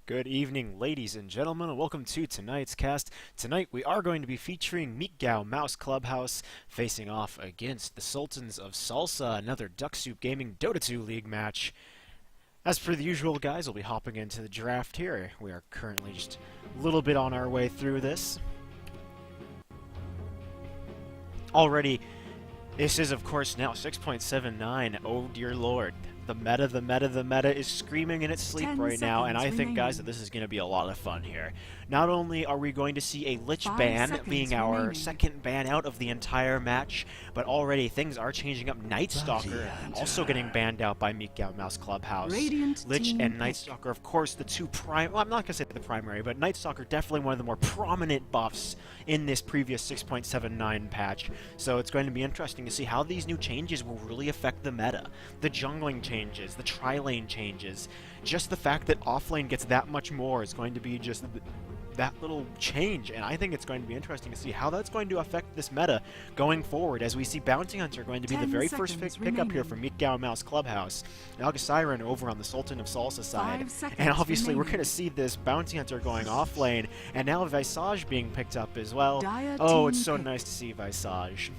Good evening, ladies and gentlemen, and welcome to tonight's cast. Tonight we are going to be featuring Micgao Mouse Clubhouse facing off against the Sultans of Salsa, another Ducksoup Gaming Dota 2 League match. As per the usual, guys, we'll be hopping into the draft here. We are currently just a little bit on our way through this. Already, this is of course now 6.79. Oh dear lord. The meta is screaming in its sleep right now, and I think, guys, that this is going to be a lot of fun here. Not only are we going to see a Lich ban being our second ban out of the entire match, but already things are changing up. Night Stalker also getting banned out by Micgao Mouse Clubhouse. Lich and Night Stalker, of course, the two well, I'm not going to say the primary, but Night Stalker definitely one of the more prominent buffs in this previous 6.79 patch. So it's going to be interesting to see how these new changes will really affect the meta. The jungling changes, the tri-lane changes, just the fact that offlane gets that much more is going to be just that little change, and I think it's going to be interesting to see how that's going to affect this meta going forward, as we see Bounty Hunter going to be the very first pickup here from Micgao Mouse Clubhouse. Naga Siren over on the Sultan of Salsa side, and obviously we're going to see this Bounty Hunter going offlane, and now Visage being picked up as well. Oh, it's so nice to see Visage.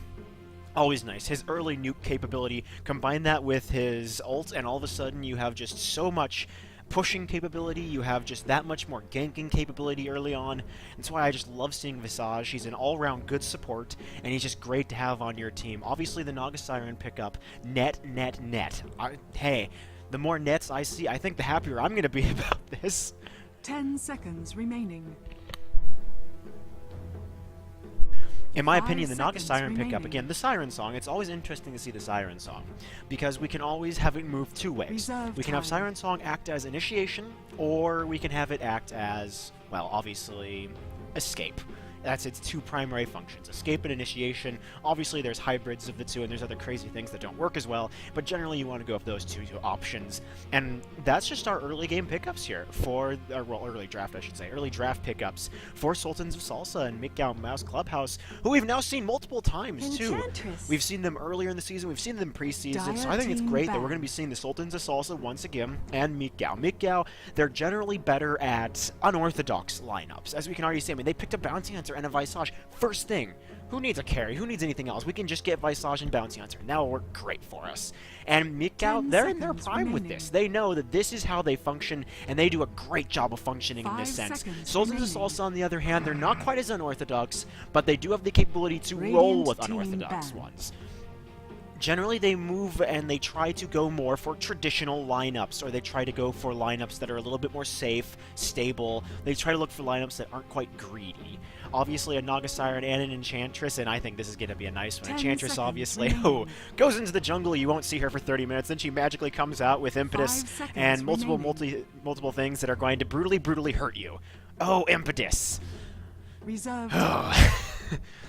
Always nice. His early nuke capability, combine that with his ult, and all of a sudden you have just so much pushing capability, you have just that much more ganking capability early on. That's why I just love seeing Visage. He's an all-round good support, and he's just great to have on your team. Obviously, the Naga Siren pickup, net. Hey, the more nets I see, I think the happier I'm going to be about this. 10 seconds remaining. In my opinion, the Naga Siren pickup, again, the Siren song, it's always interesting to see the Siren song, because we can always have it move two ways. We can have Siren song act as initiation, or we can have it act as, well, obviously, escape. That's its two primary functions, escape and initiation. Obviously, there's hybrids of the two, and there's other crazy things that don't work as well, but generally you want to go with those two options. And that's just our early game pickups here for, well, early draft, I should say, early draft pickups for Sultans of Salsa and Micgao Mouse Clubhouse, who we've now seen multiple times, too. We've seen them earlier in the season, we've seen them preseason, so I think it's great that we're going to be seeing the Sultans of Salsa once again, and Micgao. Micgao, they're generally better at unorthodox lineups, as we can already see. I mean, they picked a Bounty Hunter and a Visage first thing. Who needs a carry? Who needs anything else? We can just get Visage and Bounty Hunter, and that will work great for us. And Micgao, they're in their prime with this. They know that this is how they function, and they do a great job of functioning in this sense. Sultans of Salsa, on the other hand, they're not quite as unorthodox, but they do have the capability to roll with unorthodox ones. Generally, they move and they try to go more for traditional lineups, or they try to go for lineups that are a little bit more safe, stable. They try to look for lineups that aren't quite greedy. Obviously, a Naga Siren and an Enchantress, and I think this is going to be a nice one. Enchantress, obviously, goes into the jungle. You won't see her for 30 minutes. Then she magically comes out with Impetus and multiple things that are going to brutally hurt you. Oh, Impetus. Reserve.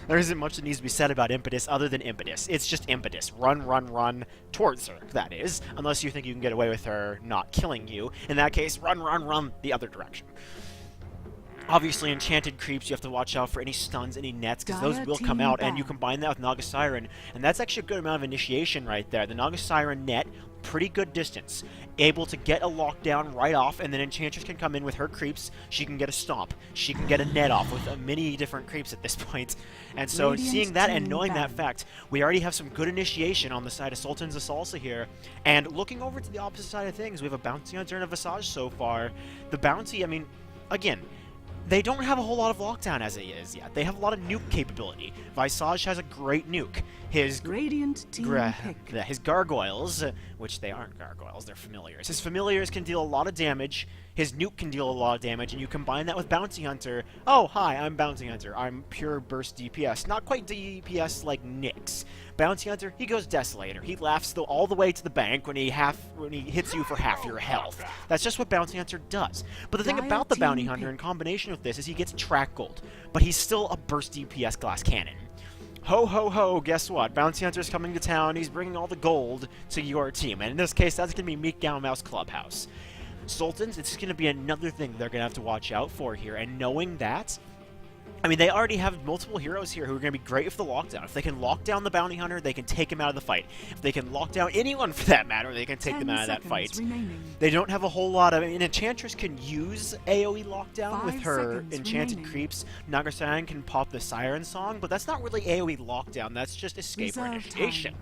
There isn't much that needs to be said about Impetus other than Impetus. It's just Impetus. Run towards her, that is. Unless you think you can get away with her not killing you. In that case, run the other direction. Obviously, enchanted creeps, you have to watch out for any stuns, any nets, because those will come out, and you combine that with Naga Siren, and that's actually a good amount of initiation right there. The Naga Siren net, pretty good distance, able to get a lockdown right off, and then Enchantress can come in with her creeps. She can get a stomp. She can get a net off with many different creeps at this point. And so seeing that and knowing that fact, we already have some good initiation on the side of Sultans of Salsa here. And looking over to the opposite side of things, we have a Bounty Hunter and a Visage so far. The Bounty, I mean, again, they don't have a whole lot of lockdown as it is yet. They have a lot of nuke capability. Visage has a great nuke. His his gargoyles, which they aren't gargoyles, they're familiars. His familiars can deal a lot of damage. His nuke can deal a lot of damage, and you combine that with Bounty Hunter. Oh, hi, I'm Bounty Hunter. I'm pure burst DPS. Not quite DPS like Nyx. Bounty Hunter, he goes Desolator. He laughs all the way to the bank when he hits you for half your health. That's just what Bounty Hunter does. But the thing about the Bounty Hunter in combination with this is he gets track gold, but he's still a burst DPS glass cannon. Ho, guess what? Bounty Hunter's coming to town, he's bringing all the gold to your team, and in this case, that's going to be Micgao Mouse Clubhouse. Sultans, it's going to be another thing they're going to have to watch out for here, and knowing that, I mean, they already have multiple heroes here who are going to be great for the lockdown. If they can lock down the bounty hunter, they can take him out of the fight. If they can lock down anyone for that matter, they can take them out of that fight. They don't have a whole lot of... I mean, Enchantress can use AoE lockdown with her enchanted creeps. Nagasayan can pop the Siren Song, but that's not really AoE lockdown. That's just escape or initiation.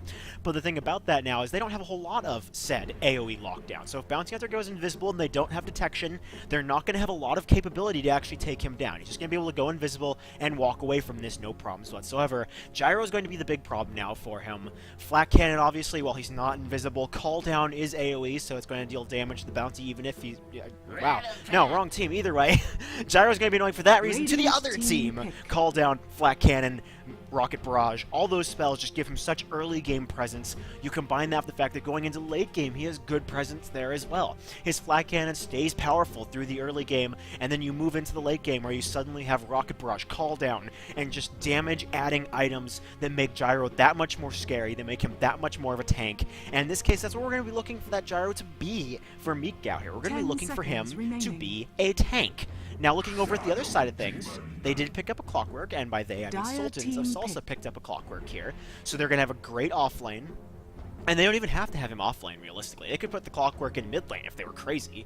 But the thing about that now is they don't have a whole lot of said AoE lockdown. So if Bounty Hunter goes invisible and they don't have detection, they're not going to have a lot of capability to actually take him down. He's just going to be able to go invisible and walk away from this no problems whatsoever. Gyro is going to be the big problem now for him. Flat Cannon, obviously, while he's not invisible. Call Down is AoE, so it's going to deal damage to the bounty even if he's... wow. No, wrong team. Either way. Gyro's going to be annoying for that reason to the other team. Call Down, Flat Cannon, Rocket Barrage, all those spells just give him such early game presence. You combine that with the fact that going into late game, he has good presence there as well. His Flat Cannon stays powerful through the early game, and then you move into the late game where you suddenly have Rocket Barrage, Call Down, and just damage-adding items that make Gyro that much more scary, that make him that much more of a tank. And in this case, that's what we're going to be looking for that Gyro to be for Micgao here. We're going to be looking for him to be a tank. Now, looking over at the other side of things, they did pick up a Clockwork, and by they, I mean Sultans of Salsa picked up a Clockwork here. So they're going to have a great offlane. And they don't even have to have him offlane, realistically. They could put the Clockwork in mid lane if they were crazy.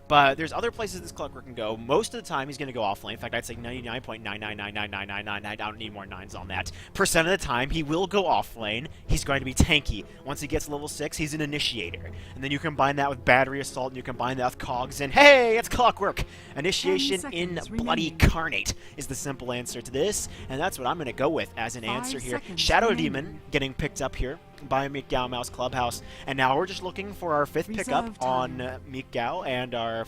But there's other places this Clockwork can go. Most of the time, he's going to go offlane. In fact, I'd say 99.9999999. I don't need more nines on that. Percent of the time, he will go offlane. He's going to be tanky. Once he gets level 6, he's an initiator. And then you combine that with Battery Assault, and you combine that with Cogs, and hey, it's Clockwork! Initiation in Bloody Carnate is the simple answer to this. And that's what I'm going to go with as an answer here. Shadow Demon getting picked up here by Micgao Mouse Clubhouse, and now we're just looking for our 5th pickup on Micgao and our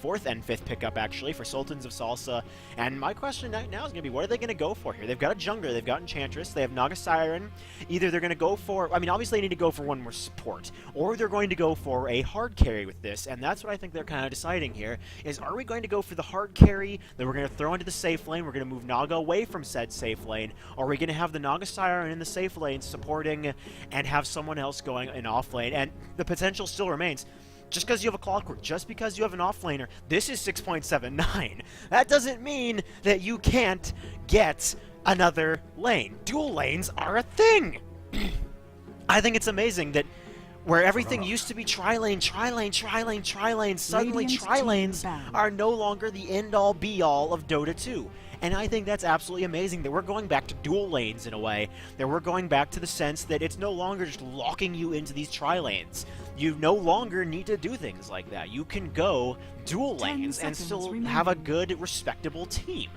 4th and 5th pickup actually for Sultans of Salsa. And my question right now is going to be, what are they going to go for here? They've got a jungler, they've got Enchantress, they have Naga Siren. Either they're going to go for, I mean, obviously they need to go for one more support, or they're going to go for a hard carry with this, and that's what I think they're kind of deciding here, is are we going to go for the hard carry that we're going to throw into the safe lane, we're going to move Naga away from said safe lane, or are we going to have the Naga Siren in the safe lane supporting and have someone else going in off lane? And the potential still remains. Just because you have a Clockwork, just because you have an offlaner, this is 6.79. That doesn't mean that you can't get another lane. Dual lanes are a thing. I think it's amazing that where everything used to be tri-lane, tri-lane, tri-lane, tri-lane, suddenly tri-lanes are no longer the end-all be-all of Dota 2. And I think that's absolutely amazing that we're going back to dual lanes in a way, that we're going back to the sense that it's no longer just locking you into these tri-lanes. You no longer need to do things like that. You can go dual lanes and still have a good, respectable team.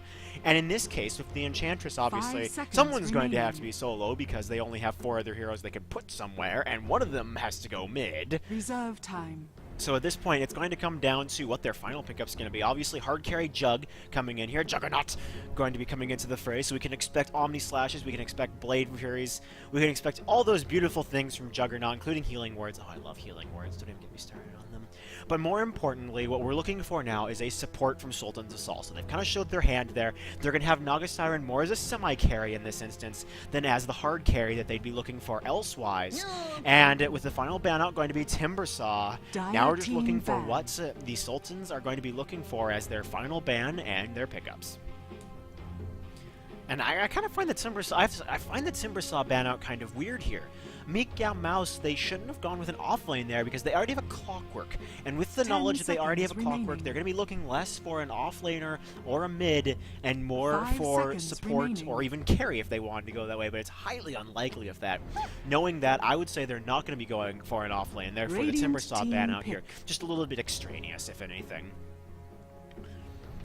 And in this case, with the Enchantress, obviously, someone's going to have to be solo because they only have 4 other heroes they can put somewhere, and one of them has to go mid. Reserve time. So at this point, it's going to come down to what their final pickup's going to be. Obviously, hard carry Jug coming in here. Juggernaut going to be coming into the fray. So we can expect Omni Slashes. We can expect Blade Furies. We can expect all those beautiful things from Juggernaut, including Healing Words. Oh, I love Healing Words. Don't even get me started on them. But more importantly, what we're looking for now is a support from Sultans of Salsa. They've kind of showed their hand there. They're going to have Naga Siren more as a semi-carry in this instance than as the hard carry that they'd be looking for elsewise. And with the final ban out going to be Timbersaw, now we're just looking for what the Sultans are going to be looking for as their final ban and their pickups. And I kind of find the Timbersaw ban out kind of weird here. Micgao Mouse, they shouldn't have gone with an offlane there because they already have a Clockwork. And with the knowledge that they already have a Clockwork, they're going to be looking less for an offlaner or a mid and more for support or even carry if they wanted to go that way. But it's highly unlikely of that. Knowing that, I would say they're not going to be going for an offlane. Therefore, the Timbersaw ban out here, just a little bit extraneous, if anything.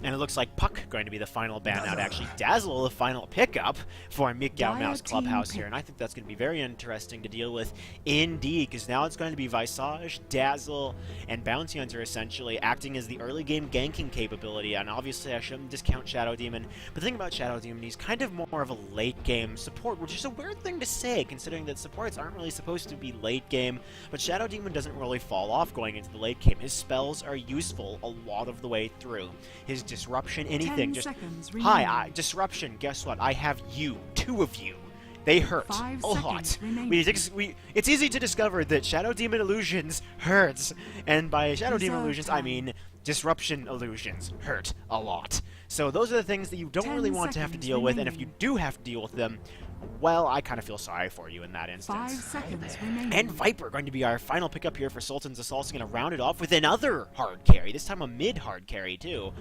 And it looks like Puck going to be the final ban out. Actually, Dazzle the final pickup for Micgao Mouse Clubhouse here. And I think that's going to be very interesting to deal with indeed, because now it's going to be Visage, Dazzle, and Bounty Hunter essentially acting as the early game ganking capability. And obviously I shouldn't discount Shadow Demon, but the thing about Shadow Demon, he's kind of more of a late game support, which is a weird thing to say considering that supports aren't really supposed to be late game. But Shadow Demon doesn't really fall off going into the late game. His spells are useful a lot of the way through. His disruption, anything, just hi, disruption, guess what, I have you, 2 of you, they hurt a lot. It's easy to discover that Shadow Demon illusions hurts, and by Shadow Demon illusions I mean disruption illusions hurt a lot. So those are the things that you don't 10 really want to have to seconds deal with, and if you remaining. do have to deal with them, well, I kind of feel sorry for you in that 5 instance. seconds remaining. And Viper going to be our final pickup here for Sultans. Is also going to round it off with another hard carry, this time a mid-hard carry too.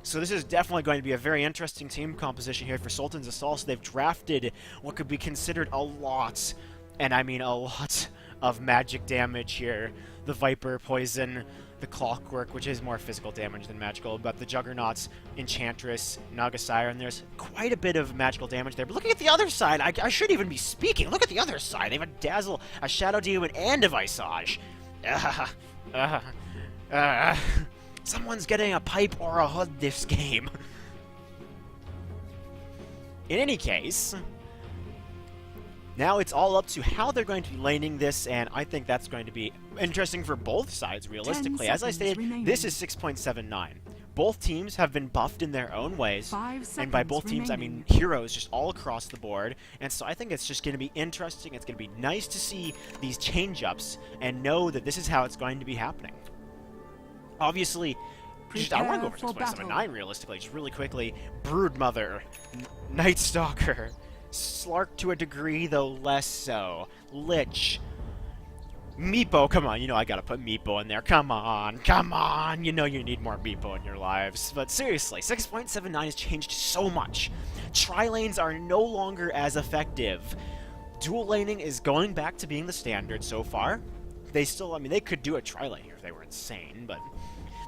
So this is definitely going to be a very interesting team composition here for Sultans of Salsa. They've drafted what could be considered a lot, and I mean a lot, of magic damage here. The Viper, Poison, the Clockwork, which is more physical damage than magical, but the Juggernauts, Enchantress, Naga Siren, there's quite a bit of magical damage there. But looking at the other side, I shouldn't even be speaking. Look at the other side. They have a Dazzle, a Shadow Demon, and a Visage. Someone's getting a pipe or a hood this game. In any case, now it's all up to how they're going to be laning this, and I think that's going to be interesting for both sides, realistically. As I stated, this is 6.79. Both teams have been buffed in their own ways, 5 seconds and by both teams, I mean heroes just all across the board, and so I think it's just going to be interesting. It's going to be nice to see these change-ups and know that this is how it's going to be happening. Obviously, I want to go over 6.79 realistically, just really quickly. Broodmother, Night Stalker, Slark to a degree, though less so. Lich. Meepo, come on, you know I gotta put Meepo in there. Come on, you know you need more Meepo in your lives. But seriously, 6.79 has changed so much. Tri-lanes are no longer as effective. Dual laning is going back to being the standard so far. They still, I mean, they could do a tri-lane here if they were insane, but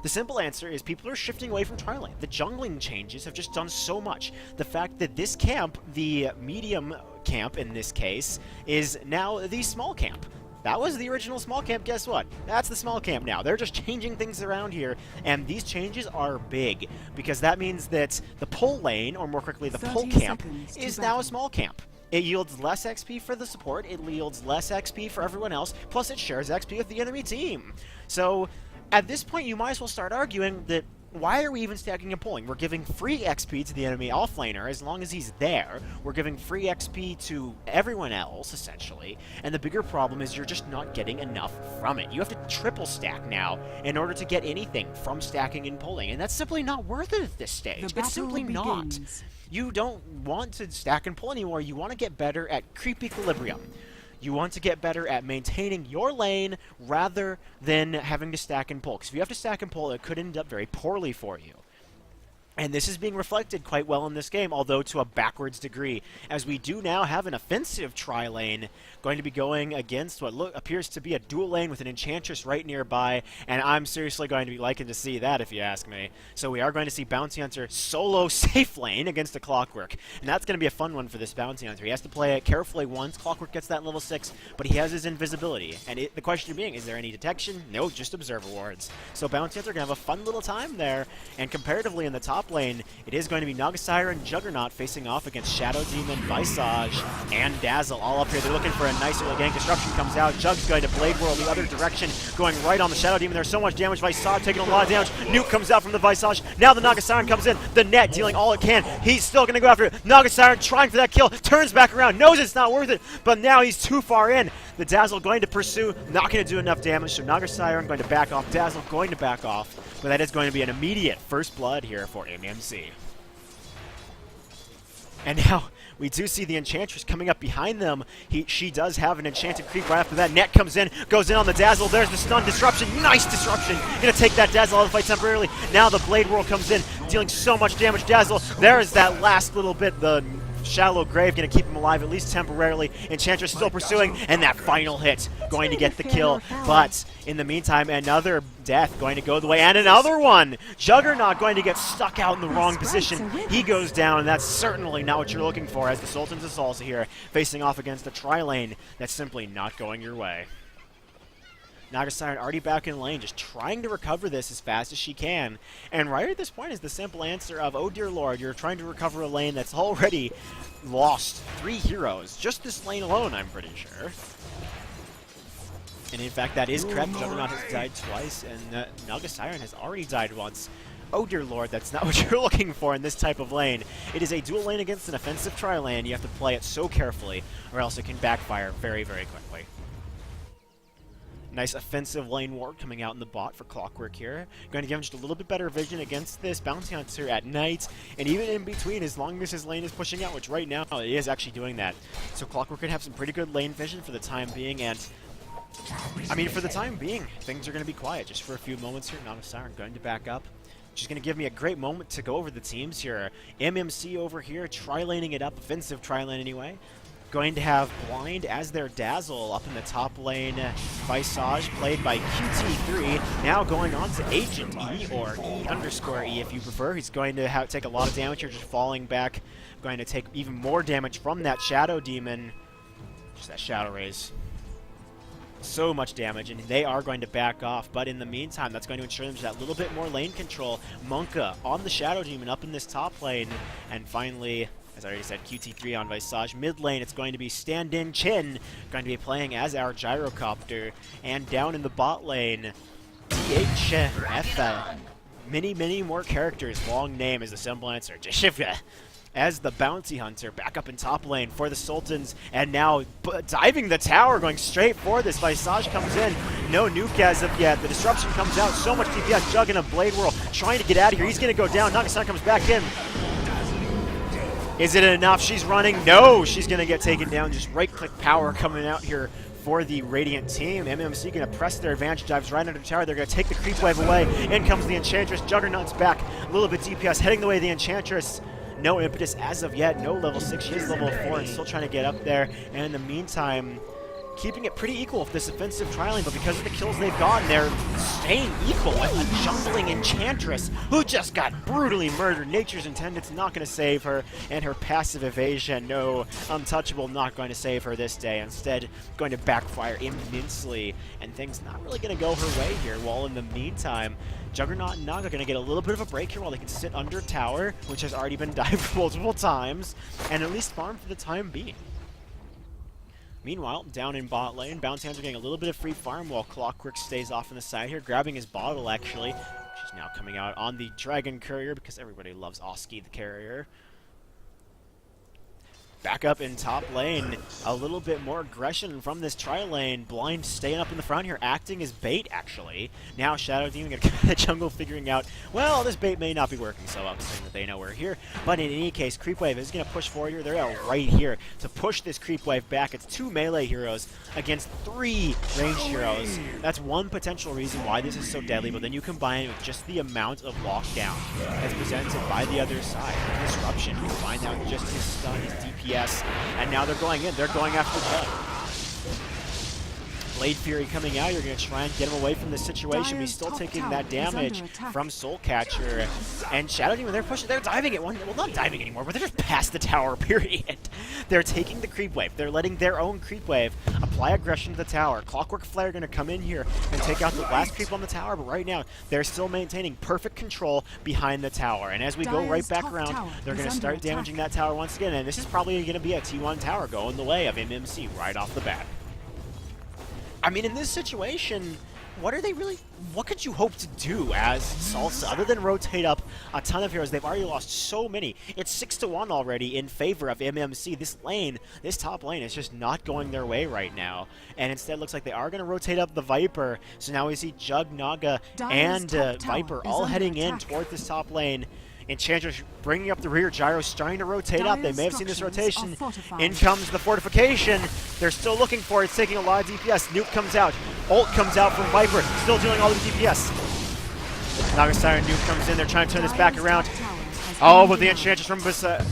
the simple answer is people are shifting away from tri-lane. The jungling changes have just done so much. The fact that this camp, the medium camp in this case, is now the small camp. That was the original small camp, guess what? That's the small camp now. They're just changing things around here, and these changes are big, because that means that the pull lane, or more correctly, the pull camp, is now a small camp. It yields less XP for the support, it yields less XP for everyone else, plus it shares XP with the enemy team. So, at this point, you might as well start arguing that why are we even stacking and pulling? We're giving free XP to the enemy offlaner as long as he's there. We're giving free XP to everyone else, essentially. And the bigger problem is you're just not getting enough from it. You have to triple stack now in order to get anything from stacking and pulling. And that's simply not worth it at this stage. It's simply not. You don't want to stack and pull anymore. You want to get better at creep equilibrium. You want to get better at maintaining your lane rather than having to stack and pull. Because if you have to stack and pull, it could end up very poorly for you. And this is being reflected quite well in this game, although to a backwards degree, as we do now have an offensive tri-lane going to be going against what appears to be a dual lane with an Enchantress right nearby, and I'm seriously going to be liking to see that, if you ask me. So we are going to see Bounty Hunter solo safe lane against a Clockwork, and that's going to be a fun one for this Bounty Hunter. He has to play it carefully once. Clockwork gets that level 6, but he has his invisibility, and the question being, is there any detection? No, just observer wards. So Bounty Hunter going to have a fun little time there, and comparatively in the top lane, it is going to be Naga Siren, Juggernaut facing off against Shadow Demon, Visage, and Dazzle all up here. They're looking for a nice early gank. Disruption comes out. Jug's going to Blade Whirl the other direction, going right on the Shadow Demon. There's so much damage. Visage taking a lot of damage. Nuke comes out from the Visage. Now the Naga Siren comes in. The net dealing all it can. He's still going to go after it. Naga Siren trying for that kill. Turns back around. Knows it's not worth it, but now he's too far in. The Dazzle going to pursue. Not going to do enough damage, so Naga Siren going to back off. Dazzle going to back off, but that is going to be an immediate first blood here for MMC. And now we do see the Enchantress coming up behind them. She does have an enchanted creep right after that. Net comes in, goes in on the Dazzle. There's the stun disruption. Nice disruption. Gonna take that Dazzle out of the fight temporarily. Now the Blade Whirl comes in, dealing so much damage. Dazzle, there's that last little bit. The Shallow Grave going to keep him alive, at least temporarily. Enchantress still pursuing, and that final hit going to get the kill. But in the meantime, another death going to go the way, and another one! Juggernaut going to get stuck out in the wrong position. He goes down, and that's certainly not what you're looking for, as the Sultans of Salsa here facing off against a tri-lane that's simply not going your way. Naga Siren already back in lane, just trying to recover this as fast as she can. And right at this point is the simple answer of, oh dear lord, you're trying to recover a lane that's already lost 3 heroes. Just this lane alone, I'm pretty sure. And in fact, that is correct. Juggernaut has died twice, and Naga Siren has already died once. Oh dear lord, that's not what you're looking for in this type of lane. It is a dual lane against an offensive tri-lane. You have to play it so carefully, or else it can backfire very, very quickly. Nice offensive lane ward coming out in the bot for Clockwork here. Going to give him just a little bit better vision against this Bounty Hunter at night, and even in between, as long as his lane is pushing out, which right now it is actually doing that. So Clockwork could have some pretty good lane vision for the time being, and I mean, for the time being, things are going to be quiet just for a few moments here. Not a Siren going to back up. Just going to give me a great moment to go over the teams here. MMC over here, tri-laning it up, offensive tri-lane anyway. Going to have Blind as their Dazzle up in the top lane. Visage played by QT3. Now going on to Agent E, or E_E if you prefer. He's going to take a lot of damage here, just falling back. Going to take even more damage from that Shadow Demon. Just that Shadow Raise. So much damage, and they are going to back off, but in the meantime, that's going to ensure them just that little bit more lane control. Monka on the Shadow Demon up in this top lane, and finally, as I already said, QT3 on Visage. Mid lane, it's going to be Stand-In Chin, going to be playing as our Gyrocopter, and down in the bot lane, THF. Many more characters. Long name is the Semblancer. Jashivka as the Bounty Hunter, back up in top lane for the Sultans, and now diving the tower, going straight for this. Visage comes in, no nuke as of yet. The disruption comes out, so much DPS. Jug in a Blade Whirl, trying to get out of here. He's going to go down. Nagasaki comes back in. Is it enough? She's running. No, she's going to get taken down. Just right-click power coming out here for the Radiant team. MMC going to press their advantage, dives right under the tower. They're going to take the creep wave away. In comes the Enchantress. Juggernaut's back. A little bit DPS heading the way of the Enchantress. No impetus as of yet, no level 6, she is level 4 and still trying to get up there. And in the meantime, keeping it pretty equal with this offensive trialing, but because of the kills they've gotten, they're staying equal with a jungling Enchantress who just got brutally murdered. Nature's Intended's not going to save her, and her passive evasion, no, Untouchable not going to save her this day. Instead, going to backfire immensely, and things not really going to go her way here. While in the meantime, Juggernaut and Naga going to get a little bit of a break here while they can sit under tower, which has already been dived multiple times, and at least farm for the time being. Meanwhile, down in bot lane, Bounty Hunter getting a little bit of free farm while Clockwork stays off on the side here, grabbing his bottle actually. She's now coming out on the Dragon Courier because everybody loves Oski the Carrier. Back up in top lane, a little bit more aggression from this tri-lane. Blind staying up in the front here, acting as bait, actually. Now Shadow Demon going to come in the jungle, figuring out, well, this bait may not be working so well, saying that they know we're here. But in any case, Creep Wave is going to push forward here. They're out right here to push this Creep Wave back. It's 2 melee heroes against 3 ranged heroes. That's one potential reason why this is so deadly, but then you combine it with just the amount of lockdown that's presented by the other side. Disruption, you find out just his stun, his DPS. And now they're going in. They're going after Bud. Blade Fury coming out. You're going to try and get him away from this situation. He's still taking that damage from Soul Catcher. And Shadow Demon, they're pushing. They're diving it. Well, not diving anymore, but they're just past the tower, period. They're taking the creep wave. They're letting their own creep wave apply aggression to the tower. Clockwork Flare going to come in here and take out the last creep on the tower, but right now they're still maintaining perfect control behind the tower. And as we go right back around, they're going to start damaging that tower once again. And this is probably going to be a T1 tower going the way of MMC right off the bat. I mean, in this situation, what could you hope to do as Salsa, other than rotate up a ton of heroes? They've already lost so many. It's 6-1 already in favor of MMC. This lane, this top lane, is just not going their way right now. And instead, it looks like they are going to rotate up the Viper. So now we see Jug, Naga, and Viper all heading in toward this top lane. Enchantress bringing up the rear. Gyro's trying to rotate up. They may have seen this rotation. In comes the fortification. They're still looking for it. It's taking a lot of DPS. Nuke comes out. Ult comes out from Viper. Still doing all the DPS. Nagasaki Nuke comes in. They're trying to turn this back around. Oh, but the Enchantress from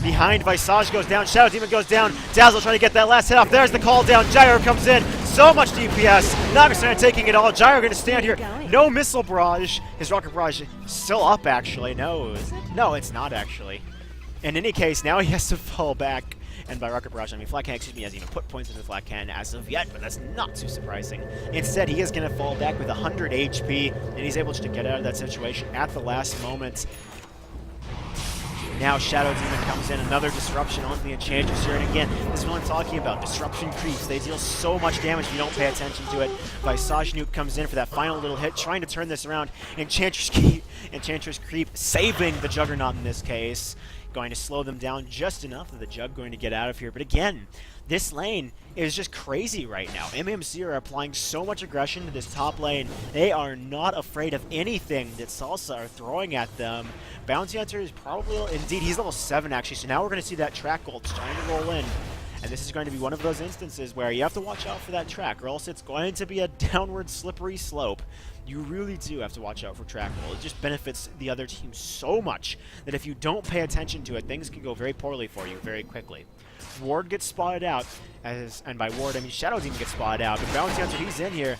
behind Visage goes down. Shadow Demon goes down. Dazzle trying to get that last hit off. There's the call down. Gyro comes in. So much DPS. Nagasaki taking it all. Gyro going to stand here. No missile barrage. His rocket barrage still up, actually. No, is it? No, it's not, actually. In any case, now he has to fall back. And by rocket barrage, I mean Flat Cannon, excuse me, hasn't even put points into the Flat Cannon as of yet, but that's not too surprising. Instead, he is going to fall back with 100 HP, and he's able to get out of that situation at the last moment. Now Shadow Demon comes in, another disruption onto the Enchantress here, and again, this is what I'm talking about, disruption creeps. They deal so much damage if you don't pay attention to it. Visage Nuke comes in for that final little hit, trying to turn this around. Enchantress creep, saving the Juggernaut in this case. going to slow them down just enough of the Jug going to get out of here. But again, this lane is just crazy right now. MMC are applying so much aggression to this top lane. They are not afraid of anything that Salsa are throwing at them. Bounty Hunter is probably, indeed, he's level 7 actually, so now we're going to see that track gold starting to roll in. And this is going to be one of those instances where you have to watch out for that track, or else it's going to be a downward slippery slope. You really do have to watch out for track roll. It just benefits the other team so much that if you don't pay attention to it, things can go very poorly for you very quickly. Ward gets spotted out, and by Ward I mean Shadow Demon gets spotted out, but Bounty Hunter, he's in here.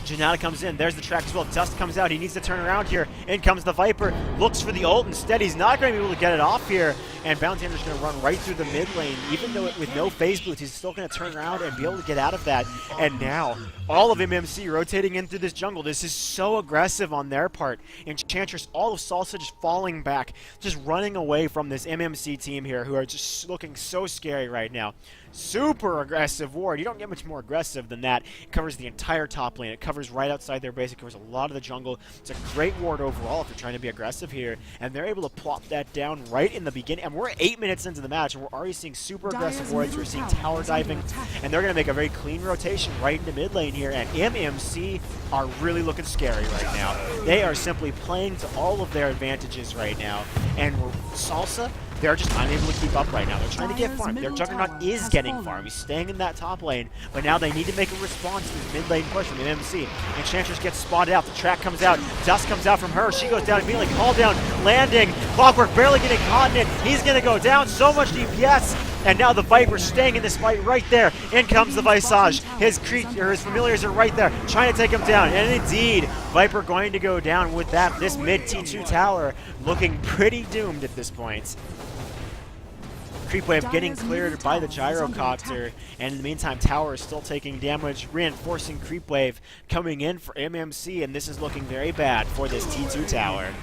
Janata comes in. There's the track as well. Dust comes out. He needs to turn around here. In comes the Viper. Looks for the ult. Instead, he's not going to be able to get it off here. And Bounty Hunter's going to run right through the mid lane. Even though with no phase boots, he's still going to turn around and be able to get out of that. And now, all of MMC rotating in through this jungle. This is so aggressive on their part. Enchantress, all of Salsa just falling back. Just running away from this MMC team here, who are just looking so scary right now. Super aggressive Ward. You don't get much more aggressive than that. It covers the entire top lane. It covers right outside their base. It covers a lot of the jungle. It's a great Ward overall if you're trying to be aggressive here. And they're able to plop that down right in the beginning. And we're 8 minutes into the match, and we're already seeing super aggressive Wards. We're seeing tower diving. And they're going to make a very clean rotation right into mid lane here. And MMC are really looking scary right now. They are simply playing to all of their advantages right now. And Salsa, they're just unable to keep up right now. They're trying to get farmed. Their Juggernaut is getting farmed. He's staying in that top lane, but now they need to make a response to this mid lane push from MMC. Enchantress gets spotted out. The track comes out. Dust comes out from her. She goes down immediately. Call down. Landing. Clockwork barely getting caught in it. He's going to go down. So much DPS. And now the Viper staying in this fight right there. In comes the Visage. His familiars are right there, trying to take him down. And indeed, Viper going to go down with that. This mid T2 tower looking pretty doomed at this point. Creep wave getting cleared by the gyrocopter, and in the meantime, tower is still taking damage, reinforcing creep wave coming in for MMC, and this is looking very bad for this T2 tower.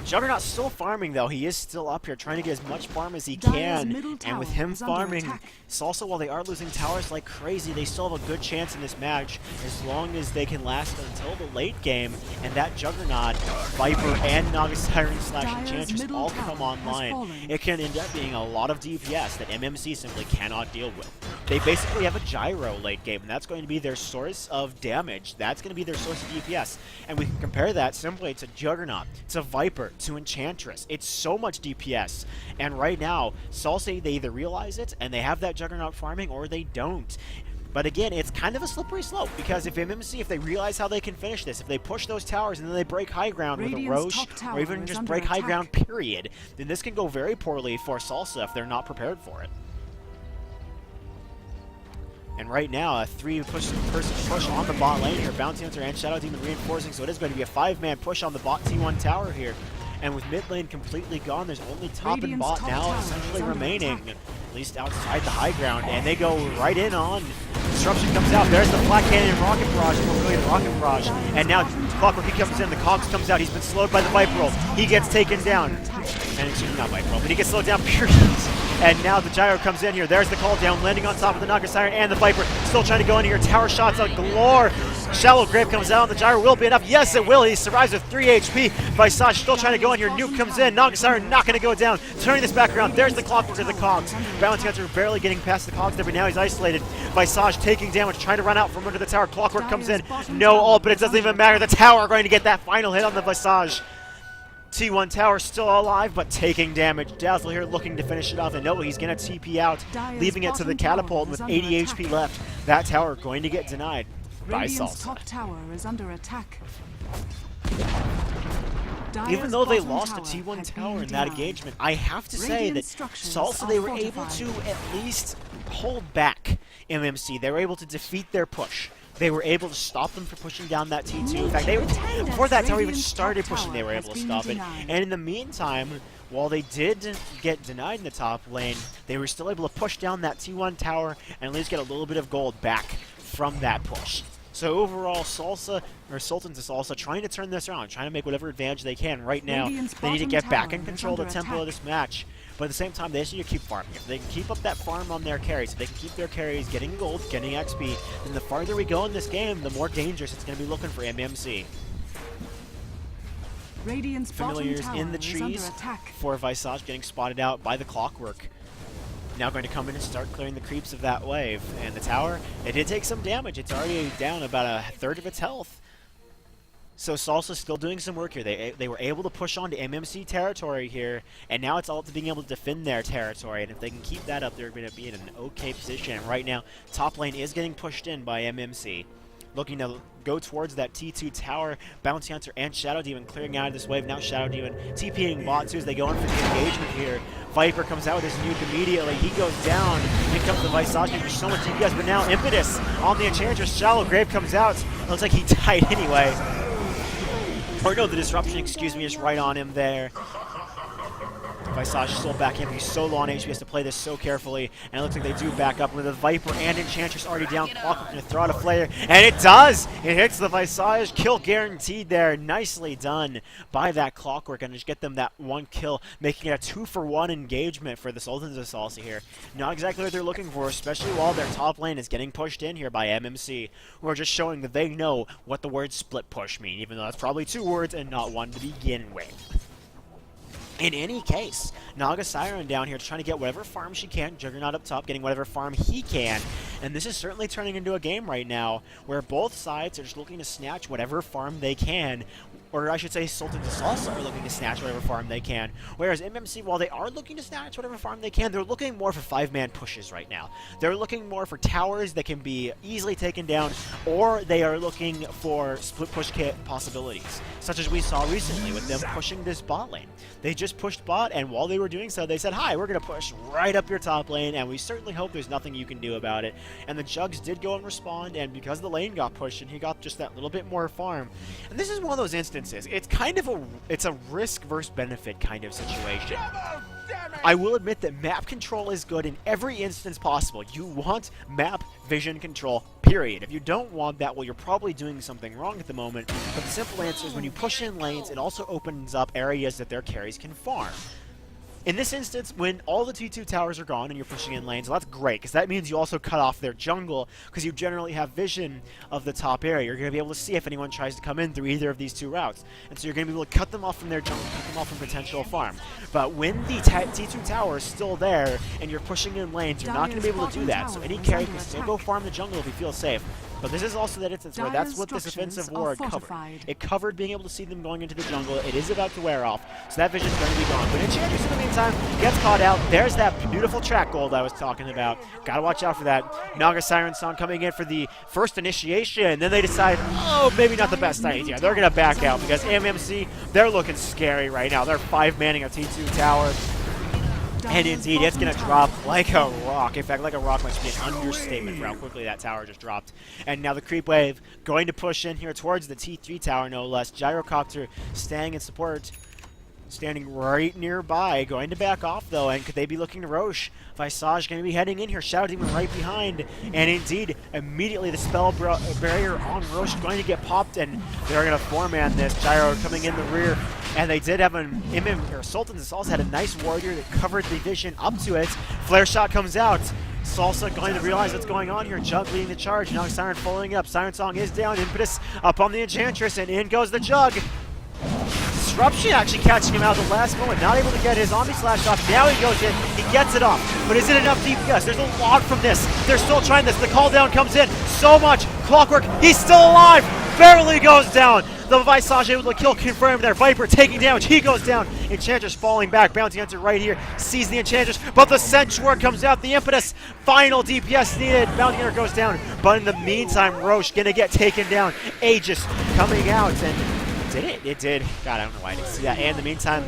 Juggernaut's still farming, though. He is still up here trying to get as much farm as he can. And with him farming, Salsa, while they are losing towers like crazy, they still have a good chance in this match as long as they can last until the late game. And that Juggernaut, Viper, and Naga Siren / Enchantress all come online. It can end up being a lot of DPS that MMC simply cannot deal with. They basically have a gyro late game, and that's going to be their source of damage. That's going to be their source of DPS. And we can compare that simply to Juggernaut, to Viper, to Enchantress. It's so much DPS. And right now, Salsa, they either realize it and they have that Juggernaut farming, or they don't. But again, it's kind of a slippery slope, because if MMC, if they realize how they can finish this, if they push those towers and then they break high ground with a Roche, or even just break high ground period, then this can go very poorly for Salsa if they're not prepared for it. And right now, a 3-person push on the bot lane here. Bounty Hunter and Shadow Demon reinforcing, so it is going to be a 5-man push on the bot T1 tower here. And with mid lane completely gone, there's only top and bot now essentially remaining, at least outside the high ground. And they go right in on. Disruption comes out. There's the Black Cannon Rocket Barrage, or really the Rocket Barrage. And now Clockwork, he comes in. The Cogs comes out. He's been slowed by the Viper roll. He gets taken down. And excuse me, not Viper roll, but he gets slowed down, period. And now the Gyro comes in here. There's the call down, landing on top of the Naga Siren and the Viper. Still trying to go in here. Tower shots on galore. Shallow Grave comes out. The Gyro will be enough. Yes, it will. He survives with 3 HP. Visage still trying to go in here. Nuke comes in. Naga Siren not going to go down. Turning this back around. There's the Clockwork of the Cogs. Bounty Hunter barely getting past the Cogs there, but now he's isolated. Visage taking damage, trying to run out from under the tower. Clockwork comes in. No ult, but it doesn't even matter. The tower going to get that final hit on the Visage. T1 tower still alive, but taking damage. Dazzle here looking to finish it off, and no, he's going to TP out, leaving it to the catapult with 80 HP left. That tower going to get denied by Salsa. Top tower is under attack. Even though they lost a T1 tower in that engagement, I have to say that Salsa, they were able to at least hold back MMC. They were able to defeat their push. They were able to stop them from pushing down that T2. In fact, before that tower even started pushing, they were able to stop it. And in the meantime, while they did get denied in the top lane, they were still able to push down that T1 tower and at least get a little bit of gold back from that push. So overall, Sultans to Salsa trying to turn this around, trying to make whatever advantage they can. Right now, they need to get back in control of the tempo of this match. But at the same time, they just need to keep farming. If they can keep up that farm on their carries, if they can keep their carries getting gold, getting XP, then the farther we go in this game, the more dangerous it's going to be looking for MMC. Radiant's Familiars bottom in the tower is under trees attack. for Visage getting spotted out by the Clockwork. Now going to come in and start clearing the creeps of that wave. And the tower, it did take some damage. It's already down about a third of its health. So Salsa's still doing some work here. They were able to push on to MMC territory here, and now it's all up to being able to defend their territory. And if they can keep that up, they're going to be in an okay position. And right now, top lane is getting pushed in by MMC. Looking to go towards that T2 tower. Bounty Hunter and Shadow Demon clearing out of this wave. Now Shadow Demon TPing bot too as they go in for the engagement here. Viper comes out with his nuke immediately. He goes down. In comes the Visage. There's so much DPS, but now Impetus on the Enchantress. Shallow Grave comes out. Looks like he died anyway. Or no, the disruption, excuse me, is right on him there. Visage still back in. He's so low on HP. He has to play this so carefully. And it looks like they do back up with a Viper and Enchantress already down. Clockwork going to throw out a flare. And it does! It hits the Visage. Kill guaranteed there. Nicely done by that Clockwork. And just get them that one kill, making it a 2-for-1 engagement for the Sultans of Salsa here. Not exactly what they're looking for, especially while their top lane is getting pushed in here by MMC, who are just showing that they know what the word split push mean, even though that's probably 2 words and not one to begin with. In any case, Naga Siren down here trying to get whatever farm she can, Juggernaut up top getting whatever farm he can, and this is certainly turning into a game right now where both sides are just looking to snatch whatever farm they can, or I should say Sultans of Salsa are looking to snatch whatever farm they can, whereas MMC, while they are looking to snatch whatever farm they can, they're looking more for 5-man pushes right now. They're looking more for towers that can be easily taken down, or they are looking for split push possibilities, such as we saw recently with them pushing this bot lane. They just pushed bot, and while they were doing so, they said, hi, we're going to push right up your top lane, and we certainly hope there's nothing you can do about it. And the Jugs did go and respond, and because the lane got pushed, and he got just that little bit more farm. And this is one of those instances. It's kind of a risk versus benefit kind of situation. I will admit that map control is good in every instance possible. You want map vision control, period. If you don't want that, well, you're probably doing something wrong at the moment. But the simple answer is when you push in lanes, it also opens up areas that their carries can farm. In this instance, when all the T2 towers are gone and you're pushing in lanes, well, that's great, because that means you also cut off their jungle, because you generally have vision of the top area. You're going to be able to see if anyone tries to come in through either of these 2 routes. And so you're going to be able to cut them off from their jungle, cut them off from potential farm. But when the T2 tower is still there and you're pushing in lanes, you're not going to be able to do that. So any carry can still go farm the jungle if he feels safe. But this is also that instance where that's what this offensive ward covered. It covered being able to see them going into the jungle. It is about to wear off, so that vision's going to be gone. But Enchantress, in the meantime, gets caught out. There's that beautiful track gold I was talking about. Gotta watch out for that. Naga Siren Song coming in for the first initiation, and then they decide, oh, maybe not the best idea. They're going to back out because MMC, they're looking scary right now. They're 5-manning a T2 tower. And indeed, it's going to drop like a rock. In fact, like a rock might be an understatement for how quickly that tower just dropped. And now the creep wave going to push in here towards the T3 tower, no less. Gyrocopter staying in support. Standing right nearby, going to back off though, and could they be looking to Roche? Visage going to be heading in here, Shadow Demon right behind, and indeed, immediately the spell barrier on Roche going to get popped, and they're going to 4-man this. Gyro coming in the rear, and they did have an Sultans of Salsa had a nice warrior that covered the vision up to it. Flare shot comes out. Salsa going to realize what's going on here. Jug leading the charge. Now Siren following up. Siren Song is down. Impetus up on the Enchantress, and in goes the Jug. Disruption actually catching him out at the last moment. Not able to get his Omni Slash off. Now he goes in. He gets it off. But is it enough DPS? There's a lot from this. They're still trying this. The call down comes in. So much. Clockwork. He's still alive. Barely goes down. The Visage able to kill confirmed there. Viper taking damage. He goes down. Enchantress falling back. Bounty Hunter right here. Sees the Enchantress. But the Centaur comes out. The Impetus. Final DPS needed. Bounty Hunter goes down. But in the meantime, Roche gonna get taken down. Aegis coming out. And did it? It did. God, I don't know why I didn't see that. And in the meantime,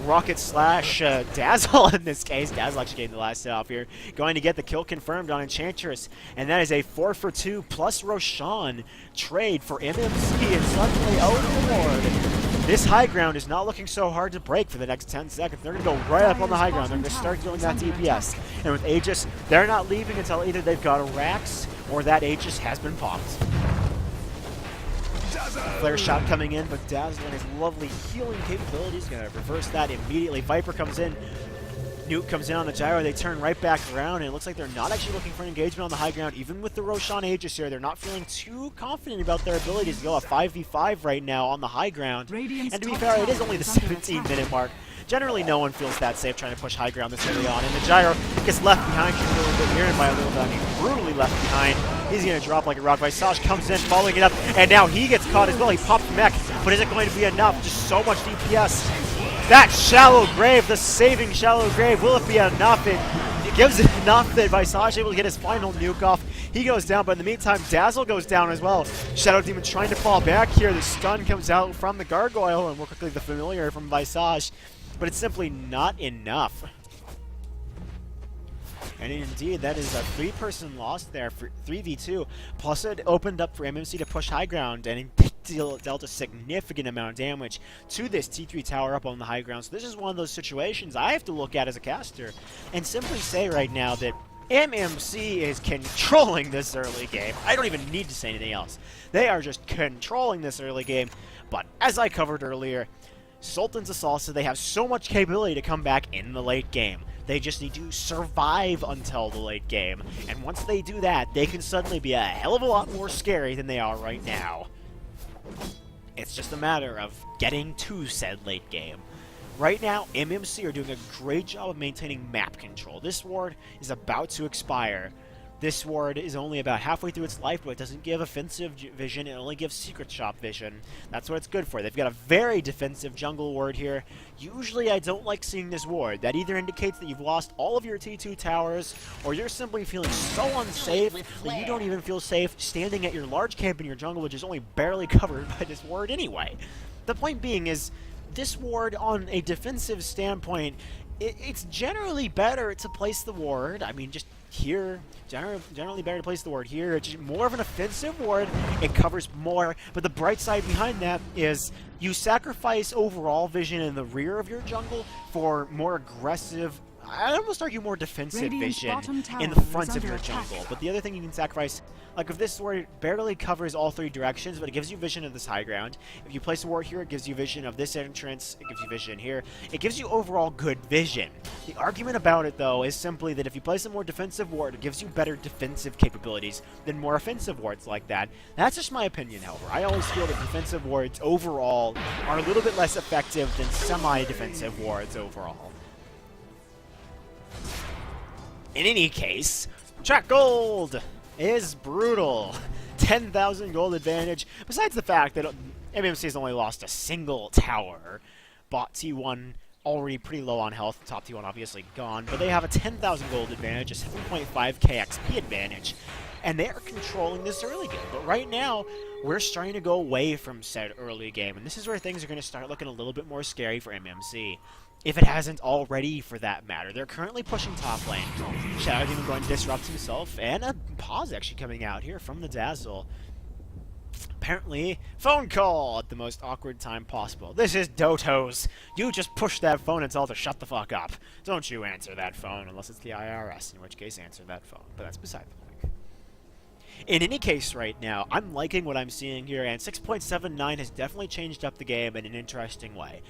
Rocket slash Dazzle in this case. Dazzle actually getting the last hit off here. Going to get the kill confirmed on Enchantress. And that is a 4-for-2 plus Roshan trade for MMC and suddenly Overlord. This high ground is not looking so hard to break for the next 10 seconds. They're going to go right up on the high ground. They're going to start doing that DPS. And with Aegis, they're not leaving until either they've got a Rax or that Aegis has been popped. Flare shot coming in, but Dazzle and his lovely healing capabilities going to reverse that immediately. Viper comes in. Nuke comes in on the gyro, they turn right back around, and it looks like they're not actually looking for an engagement on the high ground. Even with the Roshan Aegis here, they're not feeling too confident about their abilities to go a 5v5 right now on the high ground. Radiant's And to be top fair, it tower is only the is under 17-minute mark. Generally, no one feels that safe trying to push high ground this early on, and the gyro gets left behind a little bit here, and by a little bit, I mean brutally left behind. He's going to drop like a rock. Visage comes in, following it up, and now he gets caught as well. He pops mech, but is it going to be enough? Just so much DPS. That shallow grave, the saving shallow grave, will it be enough? It gives it enough that Visage is able to get his final nuke off. He goes down, but in the meantime, Dazzle goes down as well. Shadow Demon trying to fall back here. The stun comes out from the Gargoyle, and more quickly the Familiar from Visage, but it's simply not enough. And indeed, that is a 3-person loss there for 3v2. Plus, it opened up for MMC to push high ground, and it dealt a significant amount of damage to this T3 tower up on the high ground. So this is one of those situations I have to look at as a caster and simply say right now that MMC is controlling this early game. I don't even need to say anything else. They are just controlling this early game. But as I covered earlier, Sultans of Salsa, they have so much capability to come back in the late game. They just need to survive until the late game. And once they do that, they can suddenly be a hell of a lot more scary than they are right now. It's just a matter of getting to said late game. Right now, MMC are doing a great job of maintaining map control. This ward is about to expire. This ward is only about halfway through its life, but it doesn't give offensive vision, it only gives secret shop vision. That's what it's good for. They've got a very defensive jungle ward here. Usually I don't like seeing this ward. That either indicates that you've lost all of your T2 towers, or you're simply feeling so unsafe that you don't even feel safe standing at your large camp in your jungle, which is only barely covered by this ward anyway. The point being is, this ward on a defensive standpoint, it's generally better to place the ward. I mean, just here, generally better to place the ward here. It's just more of an offensive ward. It covers more, but the bright side behind that is you sacrifice overall vision in the rear of your jungle for more aggressive, I'd almost argue more defensive vision in the front of your jungle. But the other thing you can sacrifice, like if this ward barely covers all 3 directions, but it gives you vision of this high ground. If you place a ward here, it gives you vision of this entrance. It gives you vision here. It gives you overall good vision. The argument about it, though, is simply that if you place a more defensive ward, it gives you better defensive capabilities than more offensive wards like that. That's just my opinion, however. I always feel that defensive wards overall are a little bit less effective than semi-defensive wards overall. In any case, track gold is brutal. 10,000 gold advantage. Besides the fact that MMC has only lost a single tower. Bot T1 already pretty low on health. Top T1 obviously gone. But they have a 10,000 gold advantage, a 7.5k XP advantage. And they are controlling this early game. But right now, we're starting to go away from said early game. And this is where things are going to start looking a little bit more scary for MMC. If it hasn't already, for that matter. They're currently pushing top lane. Shadow Demon going to disrupt himself, and a pause actually coming out here from the Dazzle. Apparently, phone call at the most awkward time possible. This is Dotos. You just push that phone and tell it to shut the fuck up. Don't you answer that phone unless it's the IRS, in which case answer that phone. But that's beside the point. In any case right now, I'm liking what I'm seeing here, and 6.79 has definitely changed up the game in an interesting way.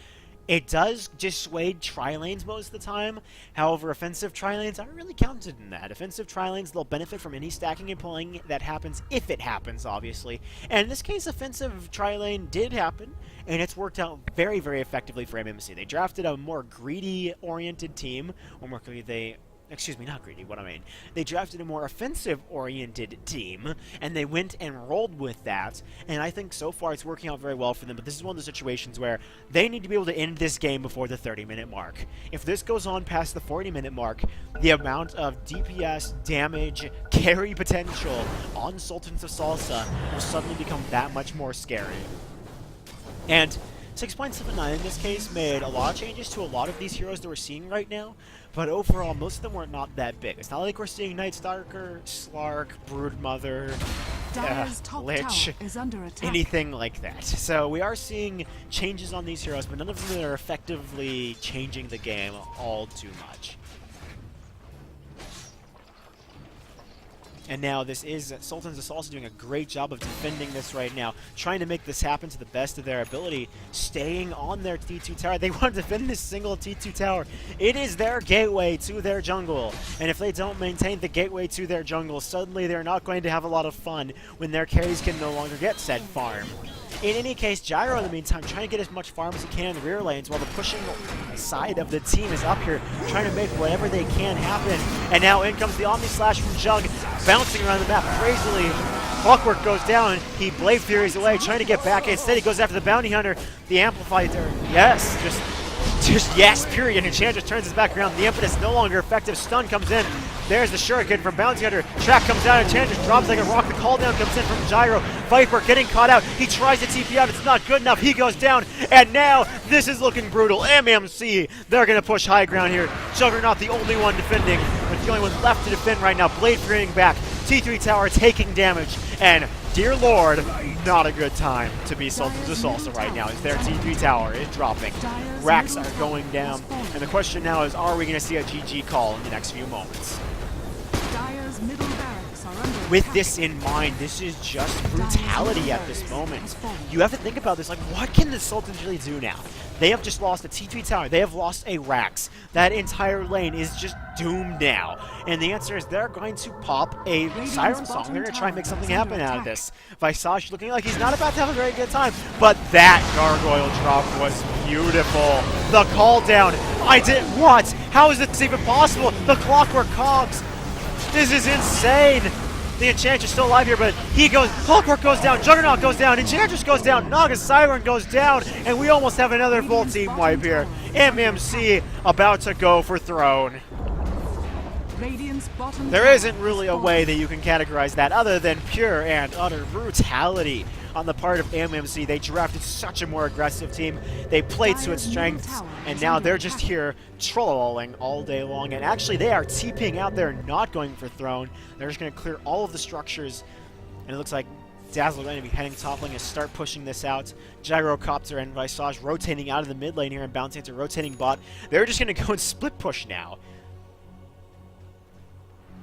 It does dissuade tri-lanes most of the time. However, offensive tri-lanes aren't really counted in that. Offensive tri-lanes, they'll benefit from any stacking and pulling that happens, if it happens, obviously. And in this case, offensive tri-lane did happen, and it's worked out very, very effectively for MMC. They drafted a more greedy-oriented team, or more clearly, they... Excuse me, not greedy, what I mean. They drafted a more offensive-oriented team, and they went and rolled with that, and I think so far it's working out very well for them, but this is one of the situations where they need to be able to end this game before the 30-minute mark. If this goes on past the 40-minute mark, the amount of DPS, damage, carry potential on Sultans of Salsa will suddenly become that much more scary. And 6.79 in this case made a lot of changes to a lot of these heroes that we're seeing right now, but overall, most of them were not that big. It's not like we're seeing Night Stalker, Slark, Broodmother, Lich, is under attack. Anything like that. So we are seeing changes on these heroes, but none of them are effectively changing the game all too much. And now this is Sultans is also doing a great job of defending this right now, trying to make this happen to the best of their ability, staying on their T2 tower. They want to defend this single T2 tower. It is their gateway to their jungle, and if they don't maintain the gateway to their jungle, suddenly they're not going to have a lot of fun when their carries can no longer get said farm. In any case, Gyro in the meantime trying to get as much farm as he can in the rear lanes while the pushing side of the team is up here trying to make whatever they can happen. And now in comes the Omni Slash from Jug, bouncing around the map crazily. Clockwork goes down, he Blade Furies away, trying to get back. Instead he goes after the Bounty Hunter. The Amplifier, yes, just yes, period. And Enchantress turns his back around. The Impetus no longer effective. Stun comes in. There's the Shuriken from Bounty Hunter. Track comes down. Enchantress drops like a rock. The call down comes in from Gyro. Viper getting caught out. He tries to TP out. It's not good enough. He goes down. And now this is looking brutal. MMC, they're going to push high ground here. Juggernaut the only one defending, but the only one left to defend right now. Blade freeing back. T3 tower taking damage. And dear Lord, not a good time to be Sultans of Salsa right now, as their T3 tower is dropping. Racks are going down, and the question now is, are we going to see a GG call in the next few moments? With this in mind, this is just brutality at this moment. You have to think about this, like, what can the Sultans really do now? They have just lost a T3 tower. They have lost a Rax. That entire lane is just doomed now. And the answer is they're going to pop a Siren Song. They're going to try and make something happen out of this. Visage looking like he's not about to have a very good time. But that Gargoyle drop was beautiful. The call down. What? How is this even possible? The Clockwork Cogs. This is insane. The Enchantress still alive here, but he goes, Clockwork goes down, Juggernaut goes down, Enchantress goes down, Naga's Siren goes down, and we almost have another full team wipe here. MMC about to go for Throne. There isn't really a way that you can categorize that other than pure and utter brutality on the part of MMC. They drafted such a more aggressive team. They played to its strengths, and now they're just here trolling all day long. And actually, they are TPing out there, not going for Throne. They're just going to clear all of the structures, and it looks like Dazzle going to be heading top lane and start pushing this out. Gyrocopter and Visage rotating out of the mid lane here and bouncing into rotating bot. They're just going to go and split push now.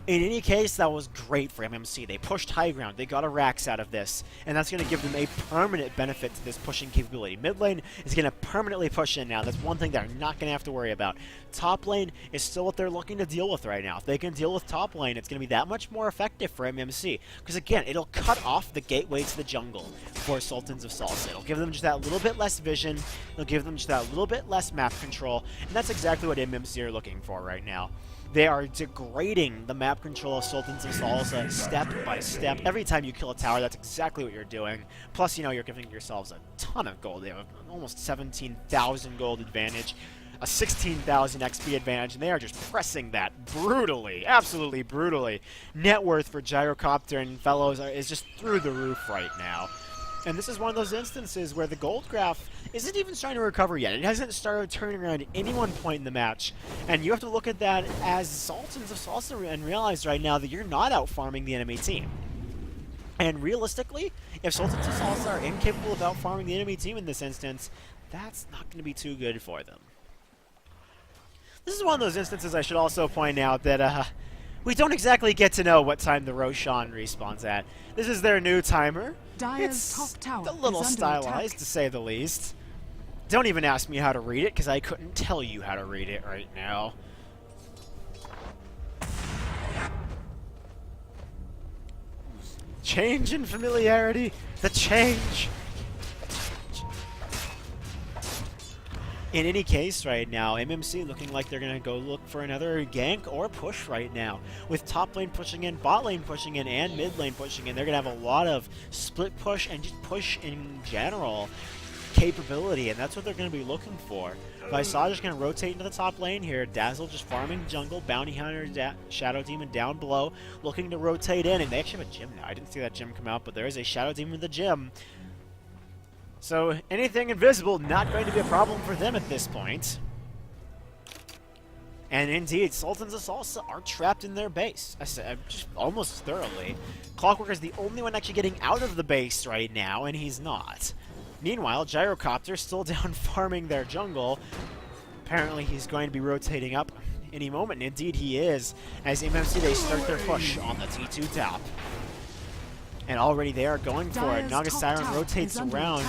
In any case, that was great for MMC. They pushed high ground. They got a Rax out of this, and that's going to give them a permanent benefit to this pushing capability. Mid lane is going to permanently push in now. That's one thing they're not going to have to worry about. Top lane is still what they're looking to deal with right now. If they can deal with top lane, it's going to be that much more effective for MMC. Because again, it'll cut off the gateway to the jungle for Sultans of Salsa. It'll give them just that little bit less vision. It'll give them just that little bit less map control, and that's exactly what MMC are looking for right now. They are degrading the map control of Sultans of Salsa step by step. Every time you kill a tower, that's exactly what you're doing. Plus, you know, you're giving yourselves a ton of gold. They have almost 17,000 gold advantage, a 16,000 XP advantage, and they are just pressing that brutally, absolutely brutally. Net worth for Gyrocopter and fellows is just through the roof right now. And this is one of those instances where the gold graph isn't even starting to recover yet. It hasn't started turning around at any one point in the match. And you have to look at that as Sultans of Salsa and realize right now that you're not out-farming the enemy team. And realistically, if Sultans of Salsa are incapable of out-farming the enemy team in this instance, that's not going to be too good for them. This is one of those instances I should also point out that we don't exactly get to know what time the Roshan respawns at. This is their new timer. It's a little stylized, to say the least. Don't even ask me how to read it, because I couldn't tell you how to read it right now. Change in familiarity. The change. In any case, right now, MMC looking like they're going to go look for another gank or push right now. With top lane pushing in, bot lane pushing in, and mid lane pushing in, they're going to have a lot of split push and just push in general capability, and that's what they're going to be looking for. Visage is going to rotate into the top lane here. Dazzle just farming jungle. Bounty Hunter, Shadow Demon down below, looking to rotate in, and they actually have a gym now. I didn't see that gym come out, but there is a Shadow Demon in the gym. So anything invisible, not going to be a problem for them at this point. And indeed, Sultans of Salsa are trapped in their base. I said, just almost thoroughly. Clockwork is the only one actually getting out of the base right now, and he's not. Meanwhile, Gyrocopter still down farming their jungle. Apparently he's going to be rotating up any moment. And indeed he is, as MMC, they start their push on the T2 top. And already they are going for it. Naga Siren rotates around.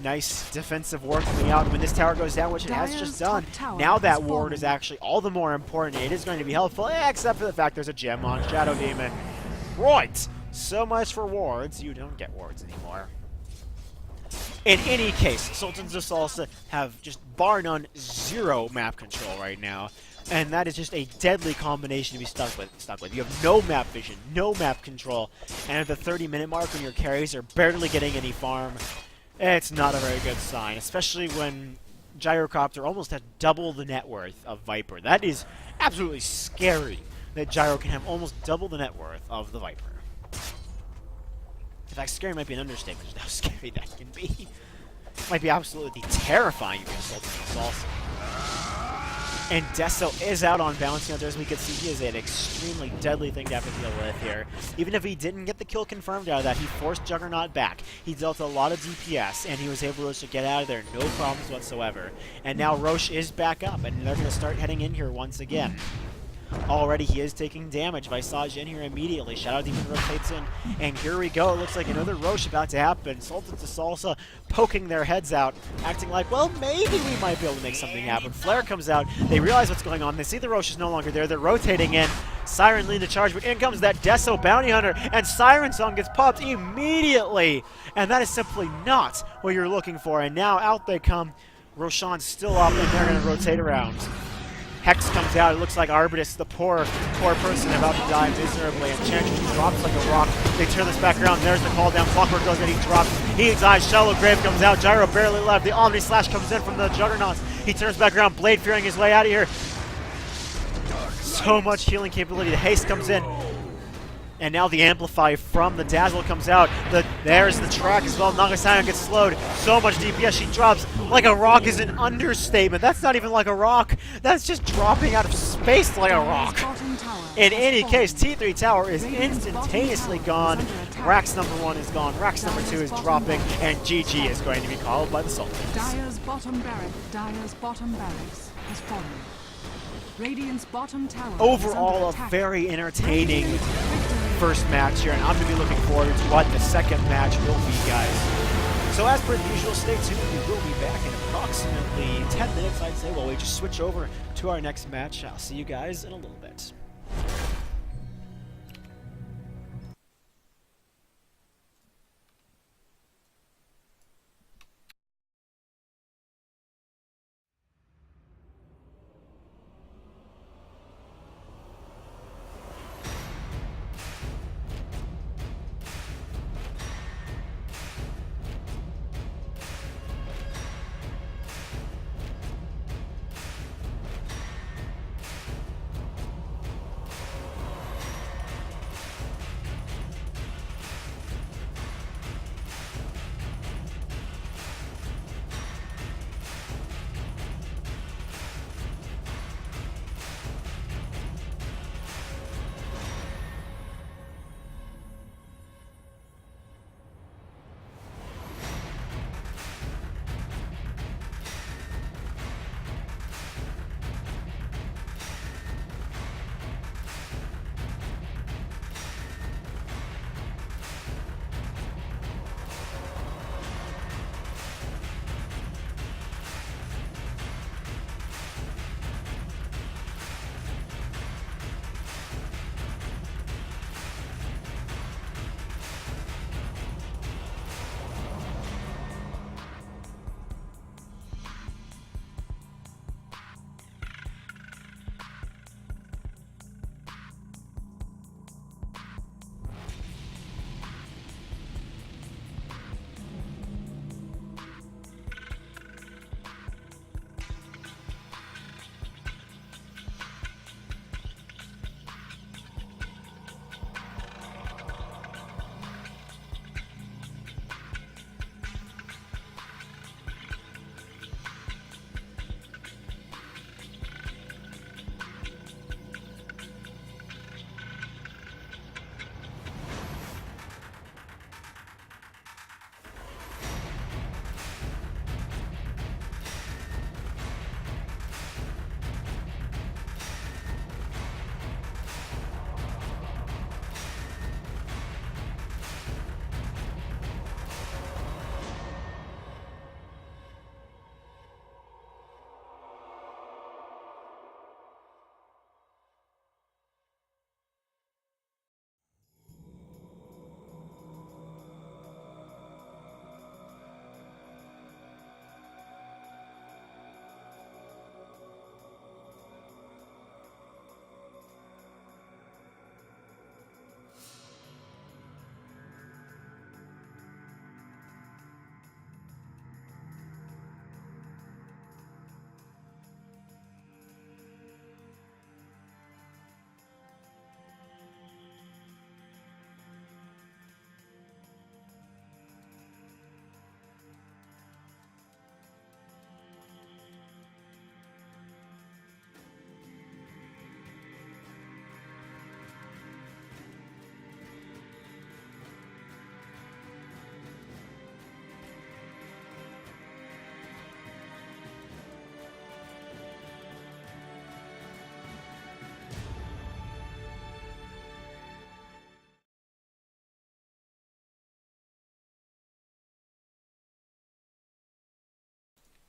Nice defensive work coming out. When this tower goes down, which it has just done, now that ward is actually all the more important. It is going to be helpful, except for the fact there's a gem on Shadow Demon. Right! So much for wards. You don't get wards anymore. In any case, Sultans of Salsa have just bar none 0 map control right now. And that is just a deadly combination to be stuck with. You have no map vision, no map control, and at the 30-minute mark when your carries are barely getting any farm, it's not a very good sign, especially when Gyrocopter almost had double the net worth of Viper. That is absolutely scary that Gyro can have almost double the net worth of the Viper. In fact, scary might be an understatement, just how scary that can be. It might be absolutely terrifying if you're Sultans of Salsa. And Deso is out on Bounty Hunter. As we can see, he is an extremely deadly thing to have to deal with here. Even if he didn't get the kill confirmed out of that, he forced Juggernaut back. He dealt a lot of DPS, and he was able to get out of there, no problems whatsoever. And now Roche is back up, and they're going to start heading in here once again. Already he is taking damage. Visage in here immediately. Shadow Demon rotates in, and here we go. It looks like another Roche about to happen. Sultans of Salsa poking their heads out, acting like, well, maybe we might be able to make something happen. Flare comes out. They realize what's going on. They see the Roche is no longer there. They're rotating in. Siren lead the charge, but in comes that Deso Bounty Hunter, and Siren Song gets popped immediately. And that is simply not what you're looking for. And now out they come. Roshan's still up, and they're going to rotate around. Hex comes out. It looks like Arbitus, the poor person, about to die miserably. And Enchantress drops like a rock. They turn this back around. There's the call down. Clockwork goes in. He drops. He dies. Shallow Grave comes out. Gyro barely left. The Omni Slash comes in from the Juggernauts. He turns back around. Blade fearing his way out of here. So much healing capability. The haste comes in. And now the Amplify from the Dazzle comes out. There's the track as well. Naga Siren gets slowed. So much DPS. She drops like a rock is an understatement. That's not even like a rock. That's just dropping out of space like a rock. In any case, T3 Tower is instantaneously gone. Rax number 1 is gone. Rax number 2 is dropping. And GG is going to be called by the Sultans. Dire's bottom barracks has fallen. Radiant's bottom tower. Overall, a very entertaining first match here, and I'm going to be looking forward to what the second match will be, guys. So as per the usual, stay tuned. We will be back in approximately 10 minutes, I'd say, while we just switch over to our next match. I'll see you guys in a little bit.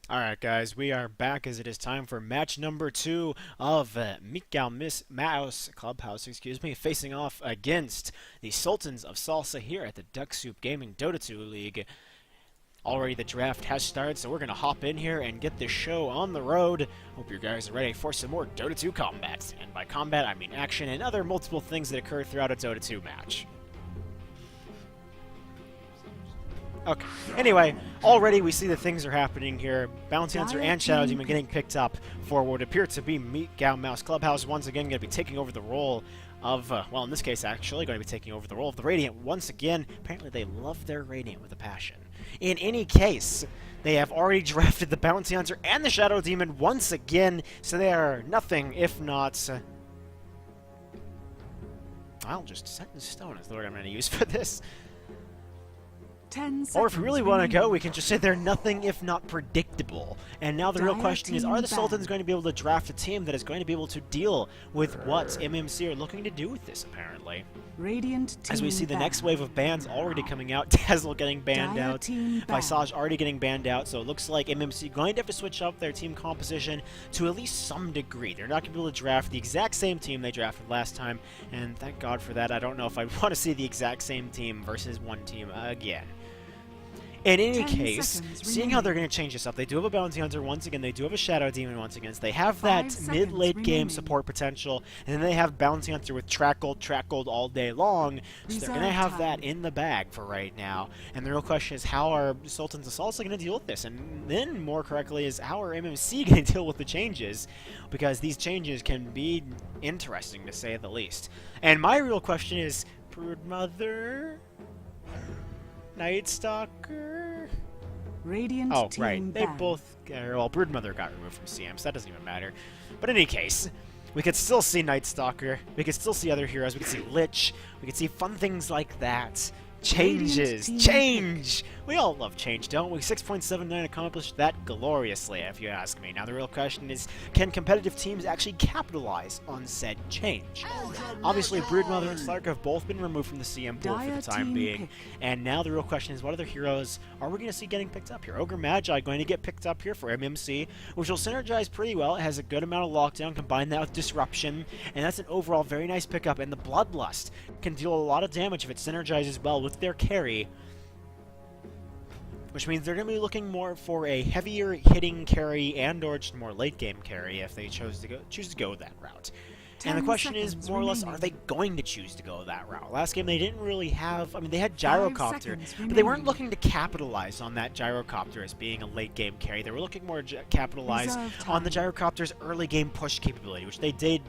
Alright guys, we are back as it is time for match number 2 of Micgao Miss Mouse Clubhouse, facing off against the Sultans of Salsa here at the Ducksoup Gaming Dota 2 League. Already the draft has started, so we're going to hop in here and get this show on the road. Hope you guys are ready for some more Dota 2 combat. And by combat, I mean action and other multiple things that occur throughout a Dota 2 match. Okay. Anyway, already we see that things are happening here. Bounty Hunter and Shadow Demon getting picked up for what would appear to be Micgao Mouse Clubhouse. Once again, going to be taking over the role of, well, in this case, actually, going to be taking over the role of the Radiant once again. Apparently, they love their Radiant with a passion. In any case, they have already drafted the Bounty Hunter and the Shadow Demon once again, so they are nothing if not... I'll just set in stone is the word I'm going to use for this. Or if we really want to go, we can just say they're nothing if not predictable. And now the real question is, are the Sultans going to be able to draft a team that is going to be able to deal with what MMC are looking to do with this, apparently? As we see the next wave of bans already coming out, Dazzle getting banned out, Visage already getting banned out, so it looks like MMC going to have to switch up their team composition to at least some degree. They're not going to be able to draft the exact same team they drafted last time, and thank God for that. I don't know if I want to see the exact same team versus one team again. In any case, seeing how they're going to change this up, they do have a Bounty Hunter once again, they do have a Shadow Demon once again, so they have that mid-late game support potential, and then they have Bounty Hunter with track gold all day long, so they're going to have that in the bag for right now. And the real question is, how are Sultans of Salsa going to deal with this? And then, more correctly, is how are MMC going to deal with the changes? Because these changes can be interesting, to say the least. And my real question is, Broodmother... Night Stalker? Radiant oh, right. They both... well, Broodmother got removed from CM, so that doesn't even matter. But in any case, we could still see Night Stalker. We could still see other heroes. We could see Lich. We could see fun things like that. Changes! Change! We all love change, don't we? 6.79 accomplished that gloriously, if you ask me. Now the real question is, can competitive teams actually capitalize on said change? Obviously, Broodmother and Slark have both been removed from the CM pool for the time being. And now the real question is, what other heroes are we going to see getting picked up here? Ogre Magi going to get picked up here for MMC, which will synergize pretty well. It has a good amount of lockdown, combine that with Disruption, and that's an overall very nice pickup. And the Bloodlust can deal a lot of damage if it synergizes well with their carry, which means they're going to be looking more for a heavier hitting carry and or just more late game carry if they choose to go that route. And the question is, more or less, are they going to choose to go that route? Last game they didn't really have, I mean, they had Gyrocopter, but they weren't looking to capitalize on that Gyrocopter as being a late game carry. They were looking more to capitalize on the Gyrocopter's early game push capability, which they did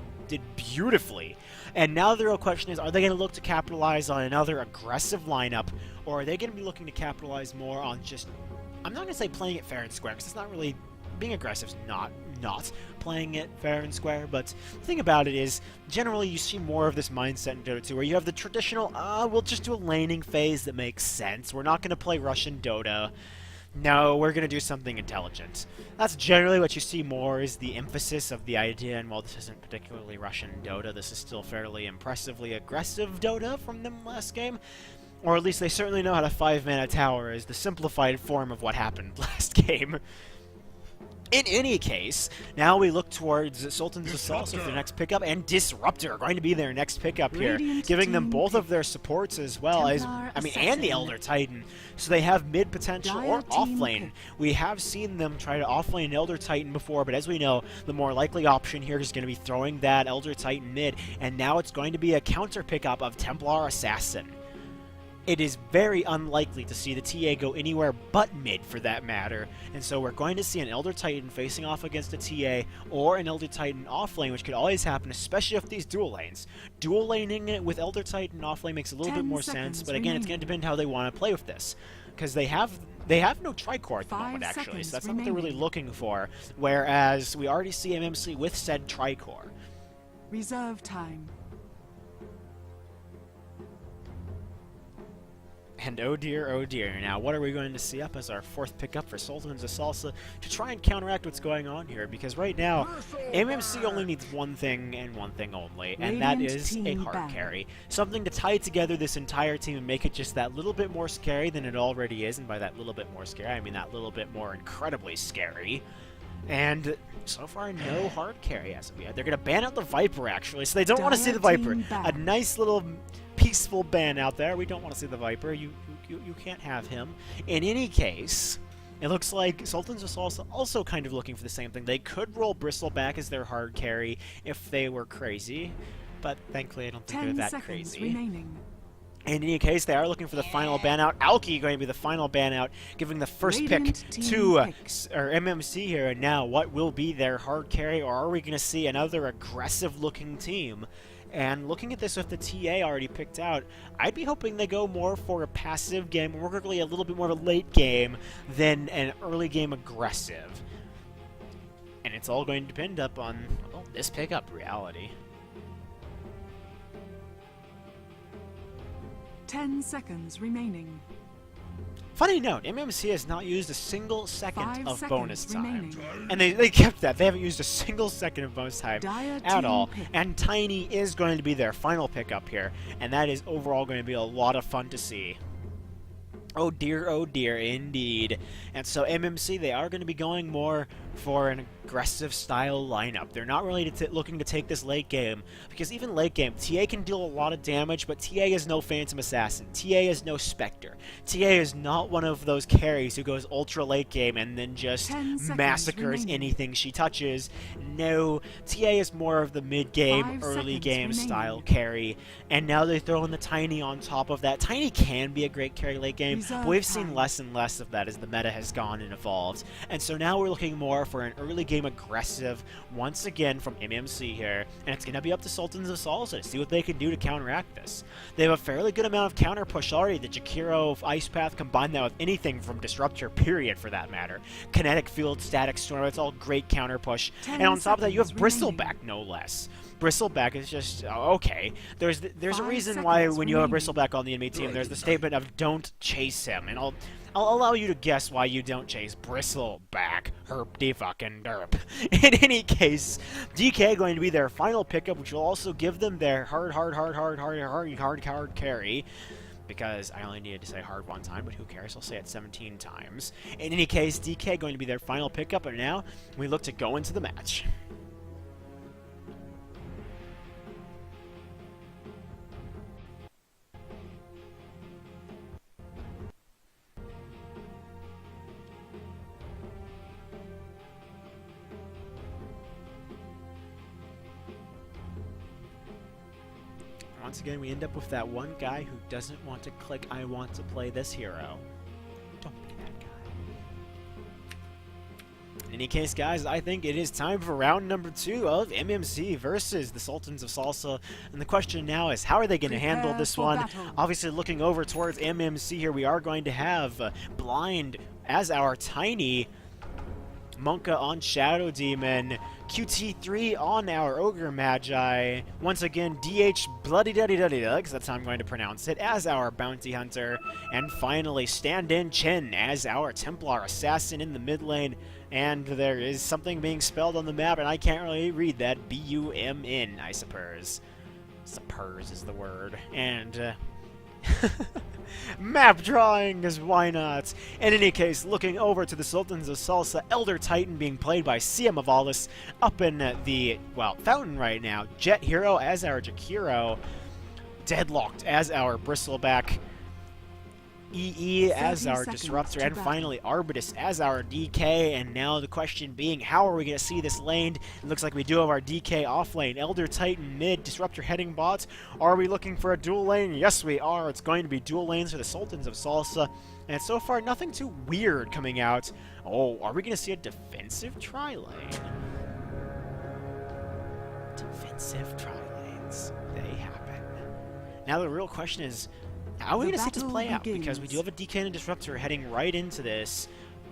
beautifully. And now the real question is, are they going to look to capitalize on another aggressive lineup, or are they going to be looking to capitalize more on just, I'm not going to say playing it fair and square, because it's not really, being aggressive is not playing it fair and square, but the thing about it is, generally you see more of this mindset in Dota 2, where you have the traditional, we'll just do a laning phase that makes sense, we're not going to play Russian Dota, no, we're going to do something intelligent. That's generally what you see more, is the emphasis of the idea, and while this isn't particularly Russian Dota, this is still fairly impressively aggressive Dota from them last game. Or at least they certainly know how to 5-mana tower as the simplified form of what happened last game. In any case, now we look towards Sultans of Salsa for their next pickup, and Disruptor are going to be their next pickup here, giving them both of their supports as well as, and the Elder Titan. So they have mid potential or off lane. We have seen them try to off lane Elder Titan before, but as we know, the more likely option here is going to be throwing that Elder Titan mid, and now it's going to be a counter pickup of Templar Assassin. It is very unlikely to see the TA go anywhere but mid, for that matter, and so we're going to see an Elder Titan facing off against a TA, or an Elder Titan off lane, which could always happen, especially if these dual lanes. Dual laning it with Elder Titan off lane makes a little bit more sense, but again, it's going to depend how they want to play with this, because they have no Tricor at the moment, actually, so that's not what they're really looking for, whereas we already see MMC with said Tricor. Reserve time. And oh dear, now what are we going to see up as our fourth pickup for Sultans of Salsa to try and counteract what's going on here? Because right now, MMC only needs one thing and one thing only, and that is a hard carry. Something to tie together this entire team and make it just that little bit more scary than it already is, and by that little bit more scary, I mean that little bit more incredibly scary. And so far, no hard carry as of yet. They're going to ban out the Viper, actually, so they don't want to see the Viper. A nice little peaceful ban out there. We don't want to see the Viper. You can't have him. In any case, it looks like Sultans of Salsa also kind of looking for the same thing. They could roll Bristleback as their hard carry if they were crazy, but thankfully I don't think they're that crazy. Remaining. In any case, they are looking for the final ban out. Alki going to be the final ban out, giving the first pick to MMC here. And now, what will be their hard carry, or are we going to see another aggressive-looking team? And looking at this with the TA already picked out, I'd be hoping they go more for a passive game, more quickly a little bit more of a late game than an early game aggressive. And it's all going to depend up on this pickup reality. 10 seconds remaining. Funny note, MMC has not used a single second of bonus time. Remaining. And they kept that. They haven't used a single second of bonus time at all. Pick. And Tiny is going to be their final pickup here. And that is overall going to be a lot of fun to see. Oh dear, indeed. And so MMC, they are going to be going more for an aggressive style lineup. They're not really looking to take this late game, because even late game, TA can deal a lot of damage, but TA is no Phantom Assassin. TA is no Spectre. TA is not one of those carries who goes ultra late game and then just massacres anything she touches. No, TA is more of the mid-game, early game style carry, and now they throw in the Tiny on top of that. Tiny can be a great carry late game, but we've seen less and less of that as the meta has gone and evolved. And so now we're looking more for an early game aggressive once again from MMC here, and it's going to be up to Sultans of Salsa to see what they can do to counteract this. They have a fairly good amount of counter push already. The Jakiro Ice Path, combine that with anything from Disruptor, period, for that matter. Kinetic Field, Static Storm, it's all great counter push. And on top of that, you have Bristleback, no less. Bristleback is just, okay. There's a reason why when you have a Bristleback on the enemy team, there's the statement of don't chase him. And I'll allow you to guess why you don't chase Bristleback. Herp de fucking derp. In any case, DK going to be their final pickup, which will also give them their hard carry. Because I only needed to say hard one time, but who cares? I'll say it 17 times. In any case, DK going to be their final pickup, and now we look to go into the match. Once again, we end up with that one guy who doesn't want to click, I want to play this hero. Don't be that guy. In any case, guys, I think it is time for round number 2 of MMC versus the Sultans of Salsa. And the question now is, how are they going to handle this one? Battle. Obviously, looking over towards MMC here, we are going to have Blind as our Tiny, Monka on Shadow Demon, QT3 on our Ogre Magi, once again DH Bloody Duddy Duddy Ducks, that's how I'm going to pronounce it, as our Bounty Hunter, and finally Stand-In Chen as our Templar Assassin in the mid lane. And there is something being spelled on the map, and I can't really read that. B-U-M-N, I suppose. Suppose is the word. And, map drawings, why not? In any case, looking over to the Sultans of Salsa, Elder Titan being played by Sia Mavalis up in the, fountain right now. Jet Hero as our Jakiro. Deadlocked as our Bristleback. EE as our Disruptor, and finally Arbitus as our DK. And now the question being, how are we going to see this laned? It looks like we do have our DK off lane, Elder Titan mid, Disruptor heading bot. Are we looking for a dual lane? Yes, we are. It's going to be dual lanes for the Sultans of Salsa, and so far nothing too weird coming out. Oh, are we going to see a defensive tri-lane? Defensive tri-lanes. They happen. Now the real question is, how are we going to see this play out? Because we do have a DK and a Disruptor heading right into this.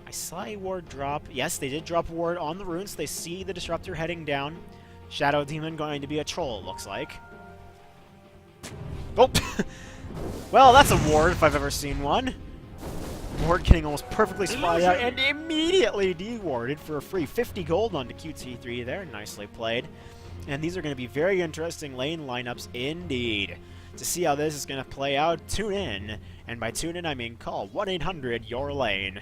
I saw a ward drop. Yes, they did drop a ward on the runes. They see the Disruptor heading down. Shadow Demon going to be a troll, it looks like. Oh! Well, that's a ward if I've ever seen one. Ward getting almost perfectly spotted out and immediately dewarded for a free 50 gold onto QT3 there. Nicely played. And these are going to be very interesting lane lineups indeed. To see how this is going to play out, tune in. And by tune in, I mean call 1-800-YOUR-LANE.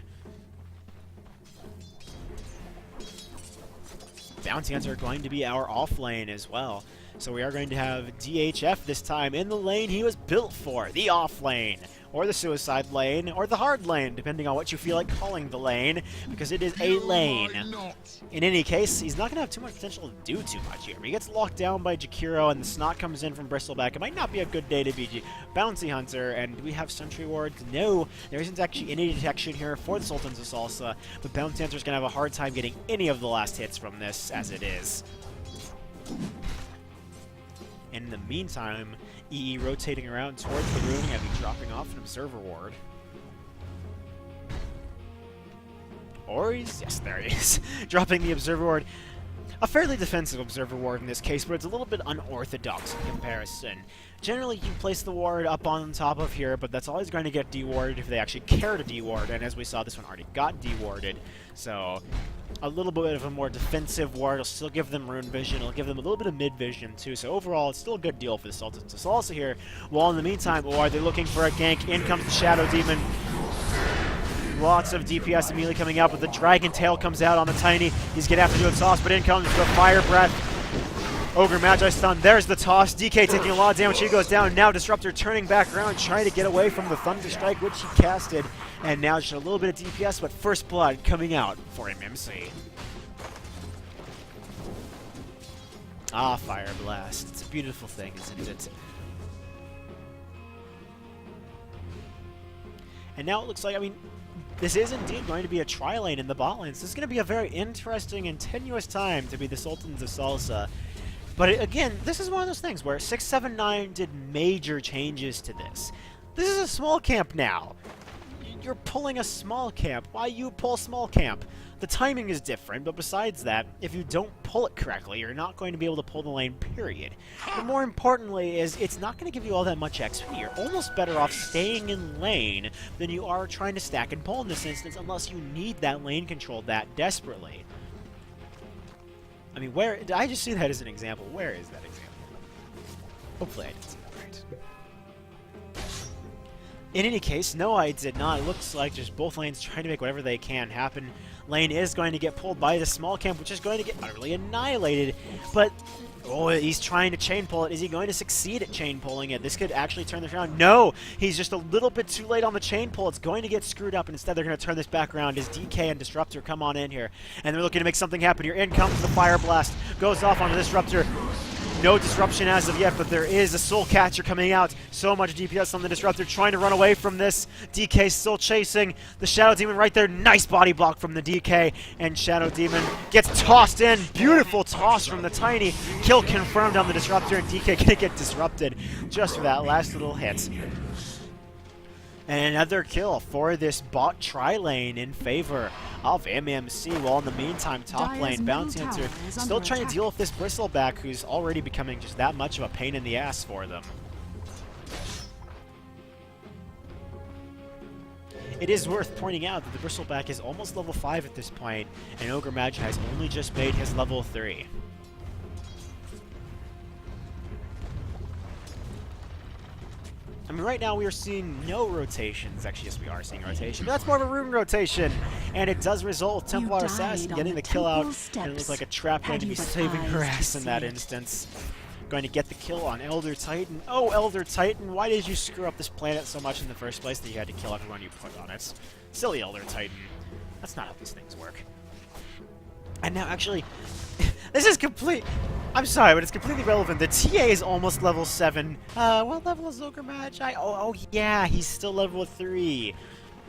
Bounty Hunter going to be our off lane as well. So we are going to have DHF this time in the lane he was built for, the off lane, or the suicide lane, or the hard lane, depending on what you feel like calling the lane, because it is a lane. In any case, he's not going to have too much potential to do too much here. He gets locked down by Jakiro, and the snot comes in from Bristleback. It might not be a good day to be Bounty Hunter, and do we have Sentry Wards? No, there isn't actually any detection here for the Sultans of Salsa, but Bounty Hunter's going to have a hard time getting any of the last hits from this, as it is. In the meantime, EE rotating around towards the rune, having dropping off an Observer Ward. Or he's... yes, there he is. Dropping the Observer Ward. A fairly defensive Observer Ward in this case, but it's a little bit unorthodox in comparison. Generally, you place the ward up on top of here, but that's always going to get dewarded if they actually care to deward, and as we saw, this one already got dewarded. So, a little bit of a more defensive ward. It'll still give them rune vision. It'll give them a little bit of mid vision, too. So overall, it's still a good deal for the Sultans. So Salsa here, while in the meantime, or are they looking for a gank? In comes the Shadow Demon. Lots of DPS immediately coming out, but the Dragon Tail comes out on the Tiny. He's going to have to do a toss, but in comes the Fire Breath. Ogre Magi stun. There's the toss. DK taking a lot of damage. He goes down. Now Disruptor turning back around, trying to get away from the Thunder Strike, which he casted. And now just a little bit of DPS, but First Blood coming out for MMC. Ah, Fire Blast. It's a beautiful thing, isn't it? And now it looks like, I mean, this is indeed going to be a tri-lane in the bot lanes. This is going to be a very interesting and tenuous time to be the Sultans of Salsa. But again, this is one of those things where 679 did major changes to this. This is a small camp now. You're pulling a small camp. Why you pull small camp? The timing is different, but besides that, if you don't pull it correctly, you're not going to be able to pull the lane, period. But more importantly is, it's not going to give you all that much XP. You're almost better off staying in lane than you are trying to stack and pull in this instance, unless you need that lane control that desperately. I mean, where... did I just see that as an example? Where is that example? Hopefully I did see that right. In any case, no, I did not. It looks like just both lanes trying to make whatever they can happen. Lane is going to get pulled by the small camp, which is going to get utterly annihilated. But, oh, he's trying to chain pull it. Is he going to succeed at chain pulling it? This could actually turn this around. No! He's just a little bit too late on the chain pull. It's going to get screwed up, and instead they're going to turn this back around as DK and Disruptor come on in here. And they're looking to make something happen here. In comes the Fire Blast. Goes off onto Disruptor. No disruption as of yet, but there is a Soul Catcher coming out. So much DPS on the Disruptor, trying to run away from this. DK still chasing the Shadow Demon right there. Nice body block from the DK, and Shadow Demon gets tossed in. Beautiful toss from the Tiny. Kill confirmed on the Disruptor, and DK gonna get disrupted just for that last little hit. And another kill for this bot tri-lane in favor of MMC, while in the meantime, top lane, Bounty Hunter still trying to deal with this Bristleback, who's already becoming just that much of a pain in the ass for them. It is worth pointing out that the Bristleback is almost level 5 at this point, and Ogre Magi has only just made his level 3. I mean, right now we are seeing no rotations. Actually, yes, we are seeing rotation, but that's more of a rune rotation. And it does result with Templar Assassin getting the kill out, and it looks like a trap going to be saving her ass in that instance. Going to get the kill on Elder Titan. Oh, Elder Titan, why did you screw up this planet so much in the first place that you had to kill everyone you put on it? Silly Elder Titan. That's not how these things work. And now, actually, this is complete... I'm sorry, but it's completely relevant. The TA is almost level 7. What level is Ogre Magi? Oh, yeah, he's still level 3.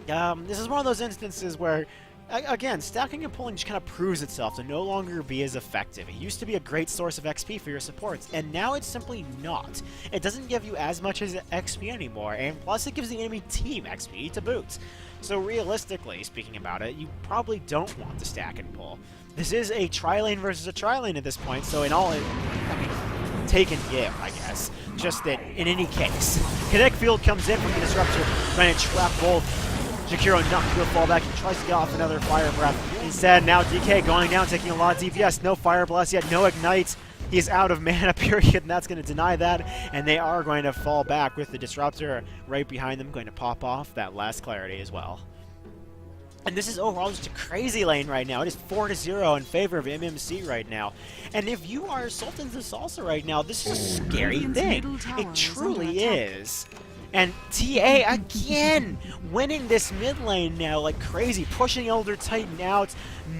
This is one of those instances where, again, stacking and pulling just kind of proves itself to no longer be as effective. It used to be a great source of XP for your supports, and now it's simply not. It doesn't give you as much as XP anymore, and plus it gives the enemy team XP to boot. So realistically, speaking about it, you probably don't want to stack and pull. This is a tri-lane versus a tri-lane at this point, so in all, I mean, take and give, I guess. Just that, in any case. Kinetic Field comes in from the Disruptor, trying to trap both. Jakiro knocked to a fallback. He tries to get off another Fire Breath. Instead, now DK going down, taking a lot of DPS. No Fire Blast yet, no Ignite. He's out of mana, period, and that's going to deny that. And they are going to fall back with the Disruptor right behind them, going to pop off that last Clarity as well. And this is overall just a crazy lane right now. It is 4-0 in favor of MMC right now. And if you are Sultans of Salsa right now, this is a scary thing. It truly is. And TA, again, winning this mid lane now like crazy, pushing Elder Titan out.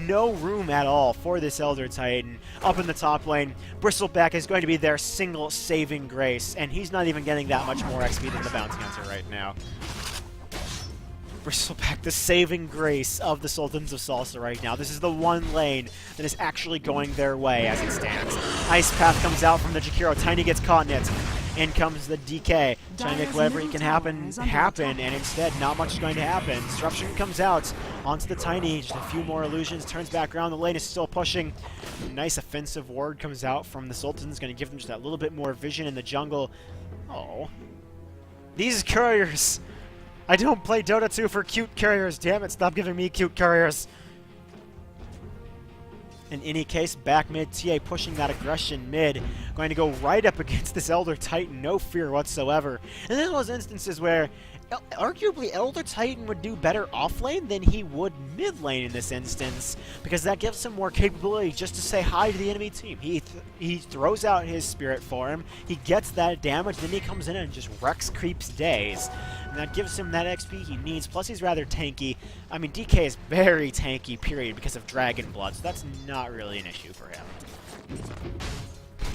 No room at all for this Elder Titan. Up in the top lane, Bristleback is going to be their single saving grace, and he's not even getting that much more XP than the Bounty Hunter right now. Bristleback, the saving grace of the Sultans of Salsa right now. This is the one lane that is actually going their way as it stands. Ice Path comes out from the Jakiro. Tiny gets caught in it. In comes the DK, trying to make whatever he can happen, and instead, not much is going to happen. Disruption comes out onto the Tiny, just a few more illusions, turns back around, the lane is still pushing. Nice offensive ward comes out from the Sultans, going to give them just that little bit more vision in the jungle. Oh. These couriers! I don't play Dota 2 for cute couriers, damn it, stop giving me cute couriers! In any case, back mid, TA pushing that aggression mid, going to go right up against this Elder Titan, no fear whatsoever. And this was instances where, arguably, Elder Titan would do better off lane than he would mid lane in this instance, because that gives him more capability just to say hi to the enemy team. He throws out his Spirit Form, he gets that damage, then he comes in and just wrecks creeps days. And that gives him that XP he needs, plus he's rather tanky. I mean, DK is very tanky, period, because of Dragon Blood, so that's not really an issue for him.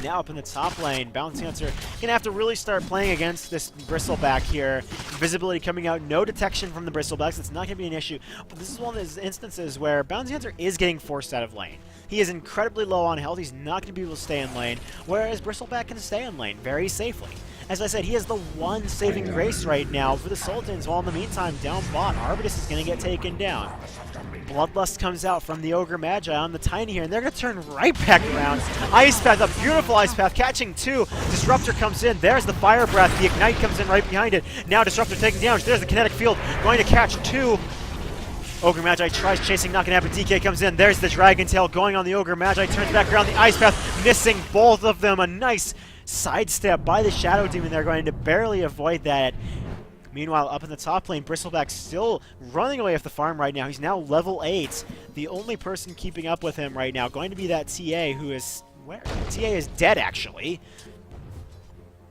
Now up in the top lane, Bounty Hunter gonna have to really start playing against this Bristleback here. Invisibility coming out, no detection from the Bristlebacks, it's not gonna be an issue. But this is one of those instances where Bounty Hunter is getting forced out of lane. He is incredibly low on health, he's not gonna be able to stay in lane, whereas Bristleback can stay in lane very safely. As I said, he is the one saving grace right now for the Sultans, while in the meantime, down bot, Arbitrus is going to get taken down. Bloodlust comes out from the Ogre Magi on the Tiny here, and they're going to turn right back around. Ice Path, a beautiful Ice Path, catching two. Disruptor comes in, there's the Fire Breath, the Ignite comes in right behind it. Now Disruptor taking damage, there's the Kinetic Field, going to catch two. Ogre Magi tries chasing, not going to happen. DK comes in, there's the Dragon Tail going on the Ogre Magi, turns back around, the Ice Path, missing both of them. A nice sidestep by the Shadow Demon. They're going to barely avoid that. Meanwhile, up in the top lane, Bristleback still running away with the farm right now. He's now level 8. The only person keeping up with him right now going to be that TA, who is... where? TA is dead, actually.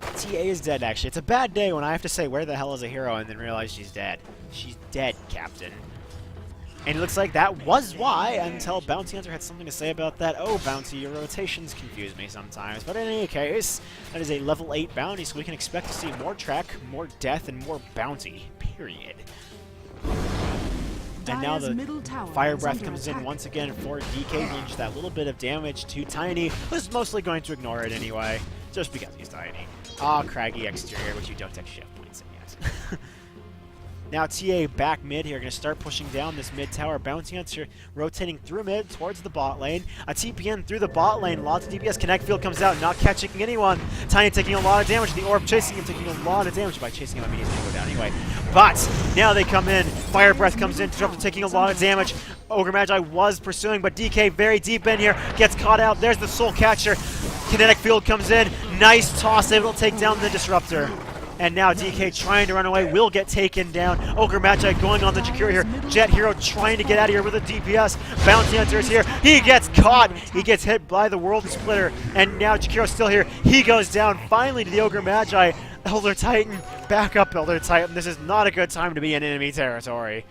TA is dead, actually. It's a bad day when I have to say, where the hell is a hero, and then realize she's dead. She's dead, Captain. And it looks like that was why, until Bounty Hunter had something to say about that. Oh, Bounty, your rotations confuse me sometimes. But in any case, that is a level 8 Bounty, so we can expect to see more Trek, more Death, and more Bounty. Period. And now the Fire Breath comes in once again for DK, doing just that little bit of damage to Tiny, who's mostly going to ignore it anyway, just because he's Tiny. Ah, craggy exterior, which you don't take shift points in yet. Now TA back mid here, going to start pushing down this mid tower. Bounty Hunter rotating through mid towards the bot lane. A TPN through the bot lane. Lots of DPS. Kinetic Field comes out, not catching anyone. Tiny taking a lot of damage. The Orb chasing him, taking a lot of damage. By chasing him, I mean he's going to go down anyway. But now they come in. Fire Breath comes in. Disruptor taking a lot of damage. Ogre Magi was pursuing, but DK very deep in here. Gets caught out. There's the Soul Catcher. Kinetic Field comes in. Nice toss, able to take down the Disruptor. And now DK trying to run away, will get taken down. Ogre Magi going on the Jakiro here. Jet Hero trying to get out of here with a DPS. Bounty Hunter is here. He gets caught. He gets hit by the World Splitter. And now Jakiro's still here. He goes down finally to the Ogre Magi. Elder Titan. Back up, Elder Titan. This is not a good time to be in enemy territory.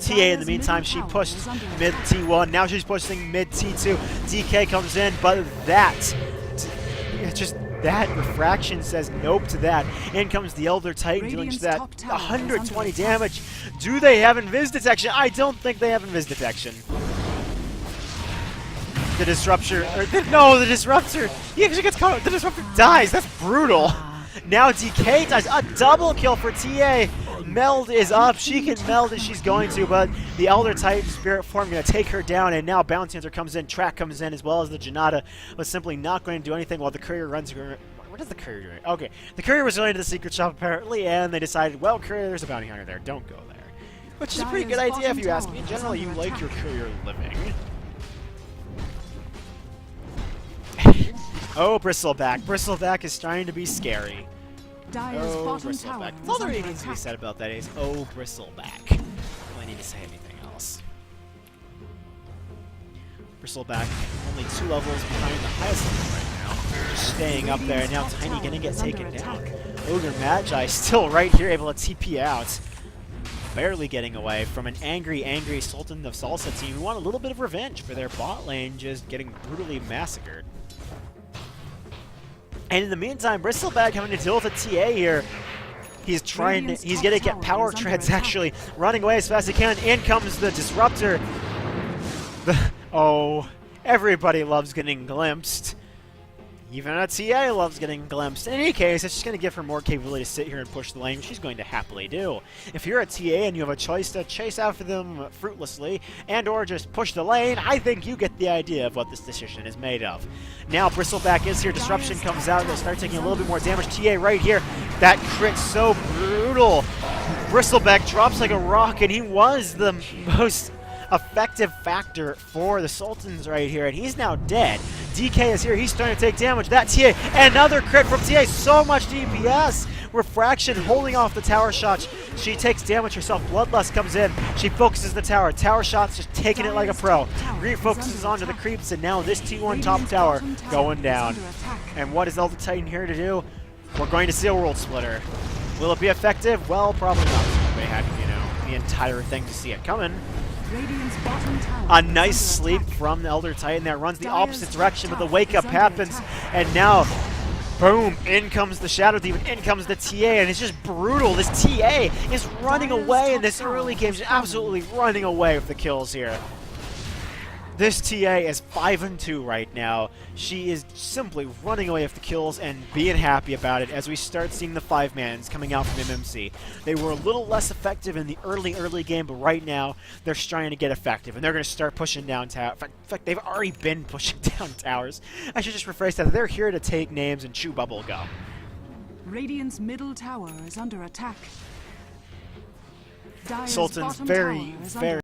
TA in the meantime, she pushed mid T1. Now she's pushing mid T2. DK comes in, but that... just... that refraction says nope to that. In comes the Elder Titan doing just that 120 damage. Do they have invis detection? I don't think they have invis detection. The Disruptor, no, the Disruptor, he actually gets caught. The Disruptor dies. That's brutal. Now DK dies. A double kill for TA. Meld is up. She can meld as she's going to, but the Elder Titan Spirit Form going to take her down, and now Bounty Hunter comes in, Track comes in, as well as the Janata, but simply not going to do anything while the Courier runs. What is the Courier doing? Okay, the Courier was going to the secret shop apparently, and they decided, well, Courier, there's a Bounty Hunter there. Don't go there. Which is a pretty good idea if you ask me. In general, you like your Courier living. Oh, Bristleback. Bristleback is trying to be scary. Oh, Bristleback. That's all there really needs to be said about that is, oh, Bristleback. I don't really need to say anything else. Bristleback only 2 levels behind the highest level right now. Just staying up there, and now Tiny gonna get taken down. Ogre Magi still right here, able to TP out. Barely getting away from an angry Sultan of Salsa team who want a little bit of revenge for their bot lane just getting brutally massacred. And in the meantime, Bristleback having to deal with a TA here. He's trying to, he's gonna get power treads actually, running away as fast as he can. In comes the Disruptor. Oh, everybody loves getting glimpsed. Even a TA loves getting glimpsed. In any case, it's just going to give her more capability to sit here and push the lane, which she's going to happily do. If you're a TA and you have a choice to chase after them fruitlessly and or just push the lane, I think you get the idea of what this decision is made of. Now Bristleback is here, Disruption comes out, they'll start taking a little bit more damage. TA right here, that crit so brutal. Bristleback drops like a rock, and he was the most effective factor for the Sultans right here, and he's now dead. DK is here, he's starting to take damage. That TA, another crit from TA, so much DPS. Refraction holding off the tower shots. She takes damage herself. Bloodlust comes in. She focuses the tower. Tower shots just taking it like a pro. Refocuses onto the creeps, and now this T1 top tower going down. And what is Elder Titan here to do? We're going to see a world splitter. Will it be effective? Well, probably not. We had, you know, the entire thing to see it coming. A nice sleep from the Elder Titan that runs the opposite direction, but the wake up happens, and now, boom, in comes the Shadow Demon, in comes the TA, and it's just brutal. This TA is running away in this early game, just absolutely running away with the kills here. This TA is 5-2 right now. She is simply running away with the kills and being happy about it as we start seeing the 5-mans coming out from MMC. They were a little less effective in the early game, but right now they're starting to get effective, and they're going to start pushing down towers. In fact, they've already been pushing down towers. I should just rephrase that. They're here to take names and chew bubble gum. Radiant's middle tower is under attack. Dire's Sultan's bottom very, tower is very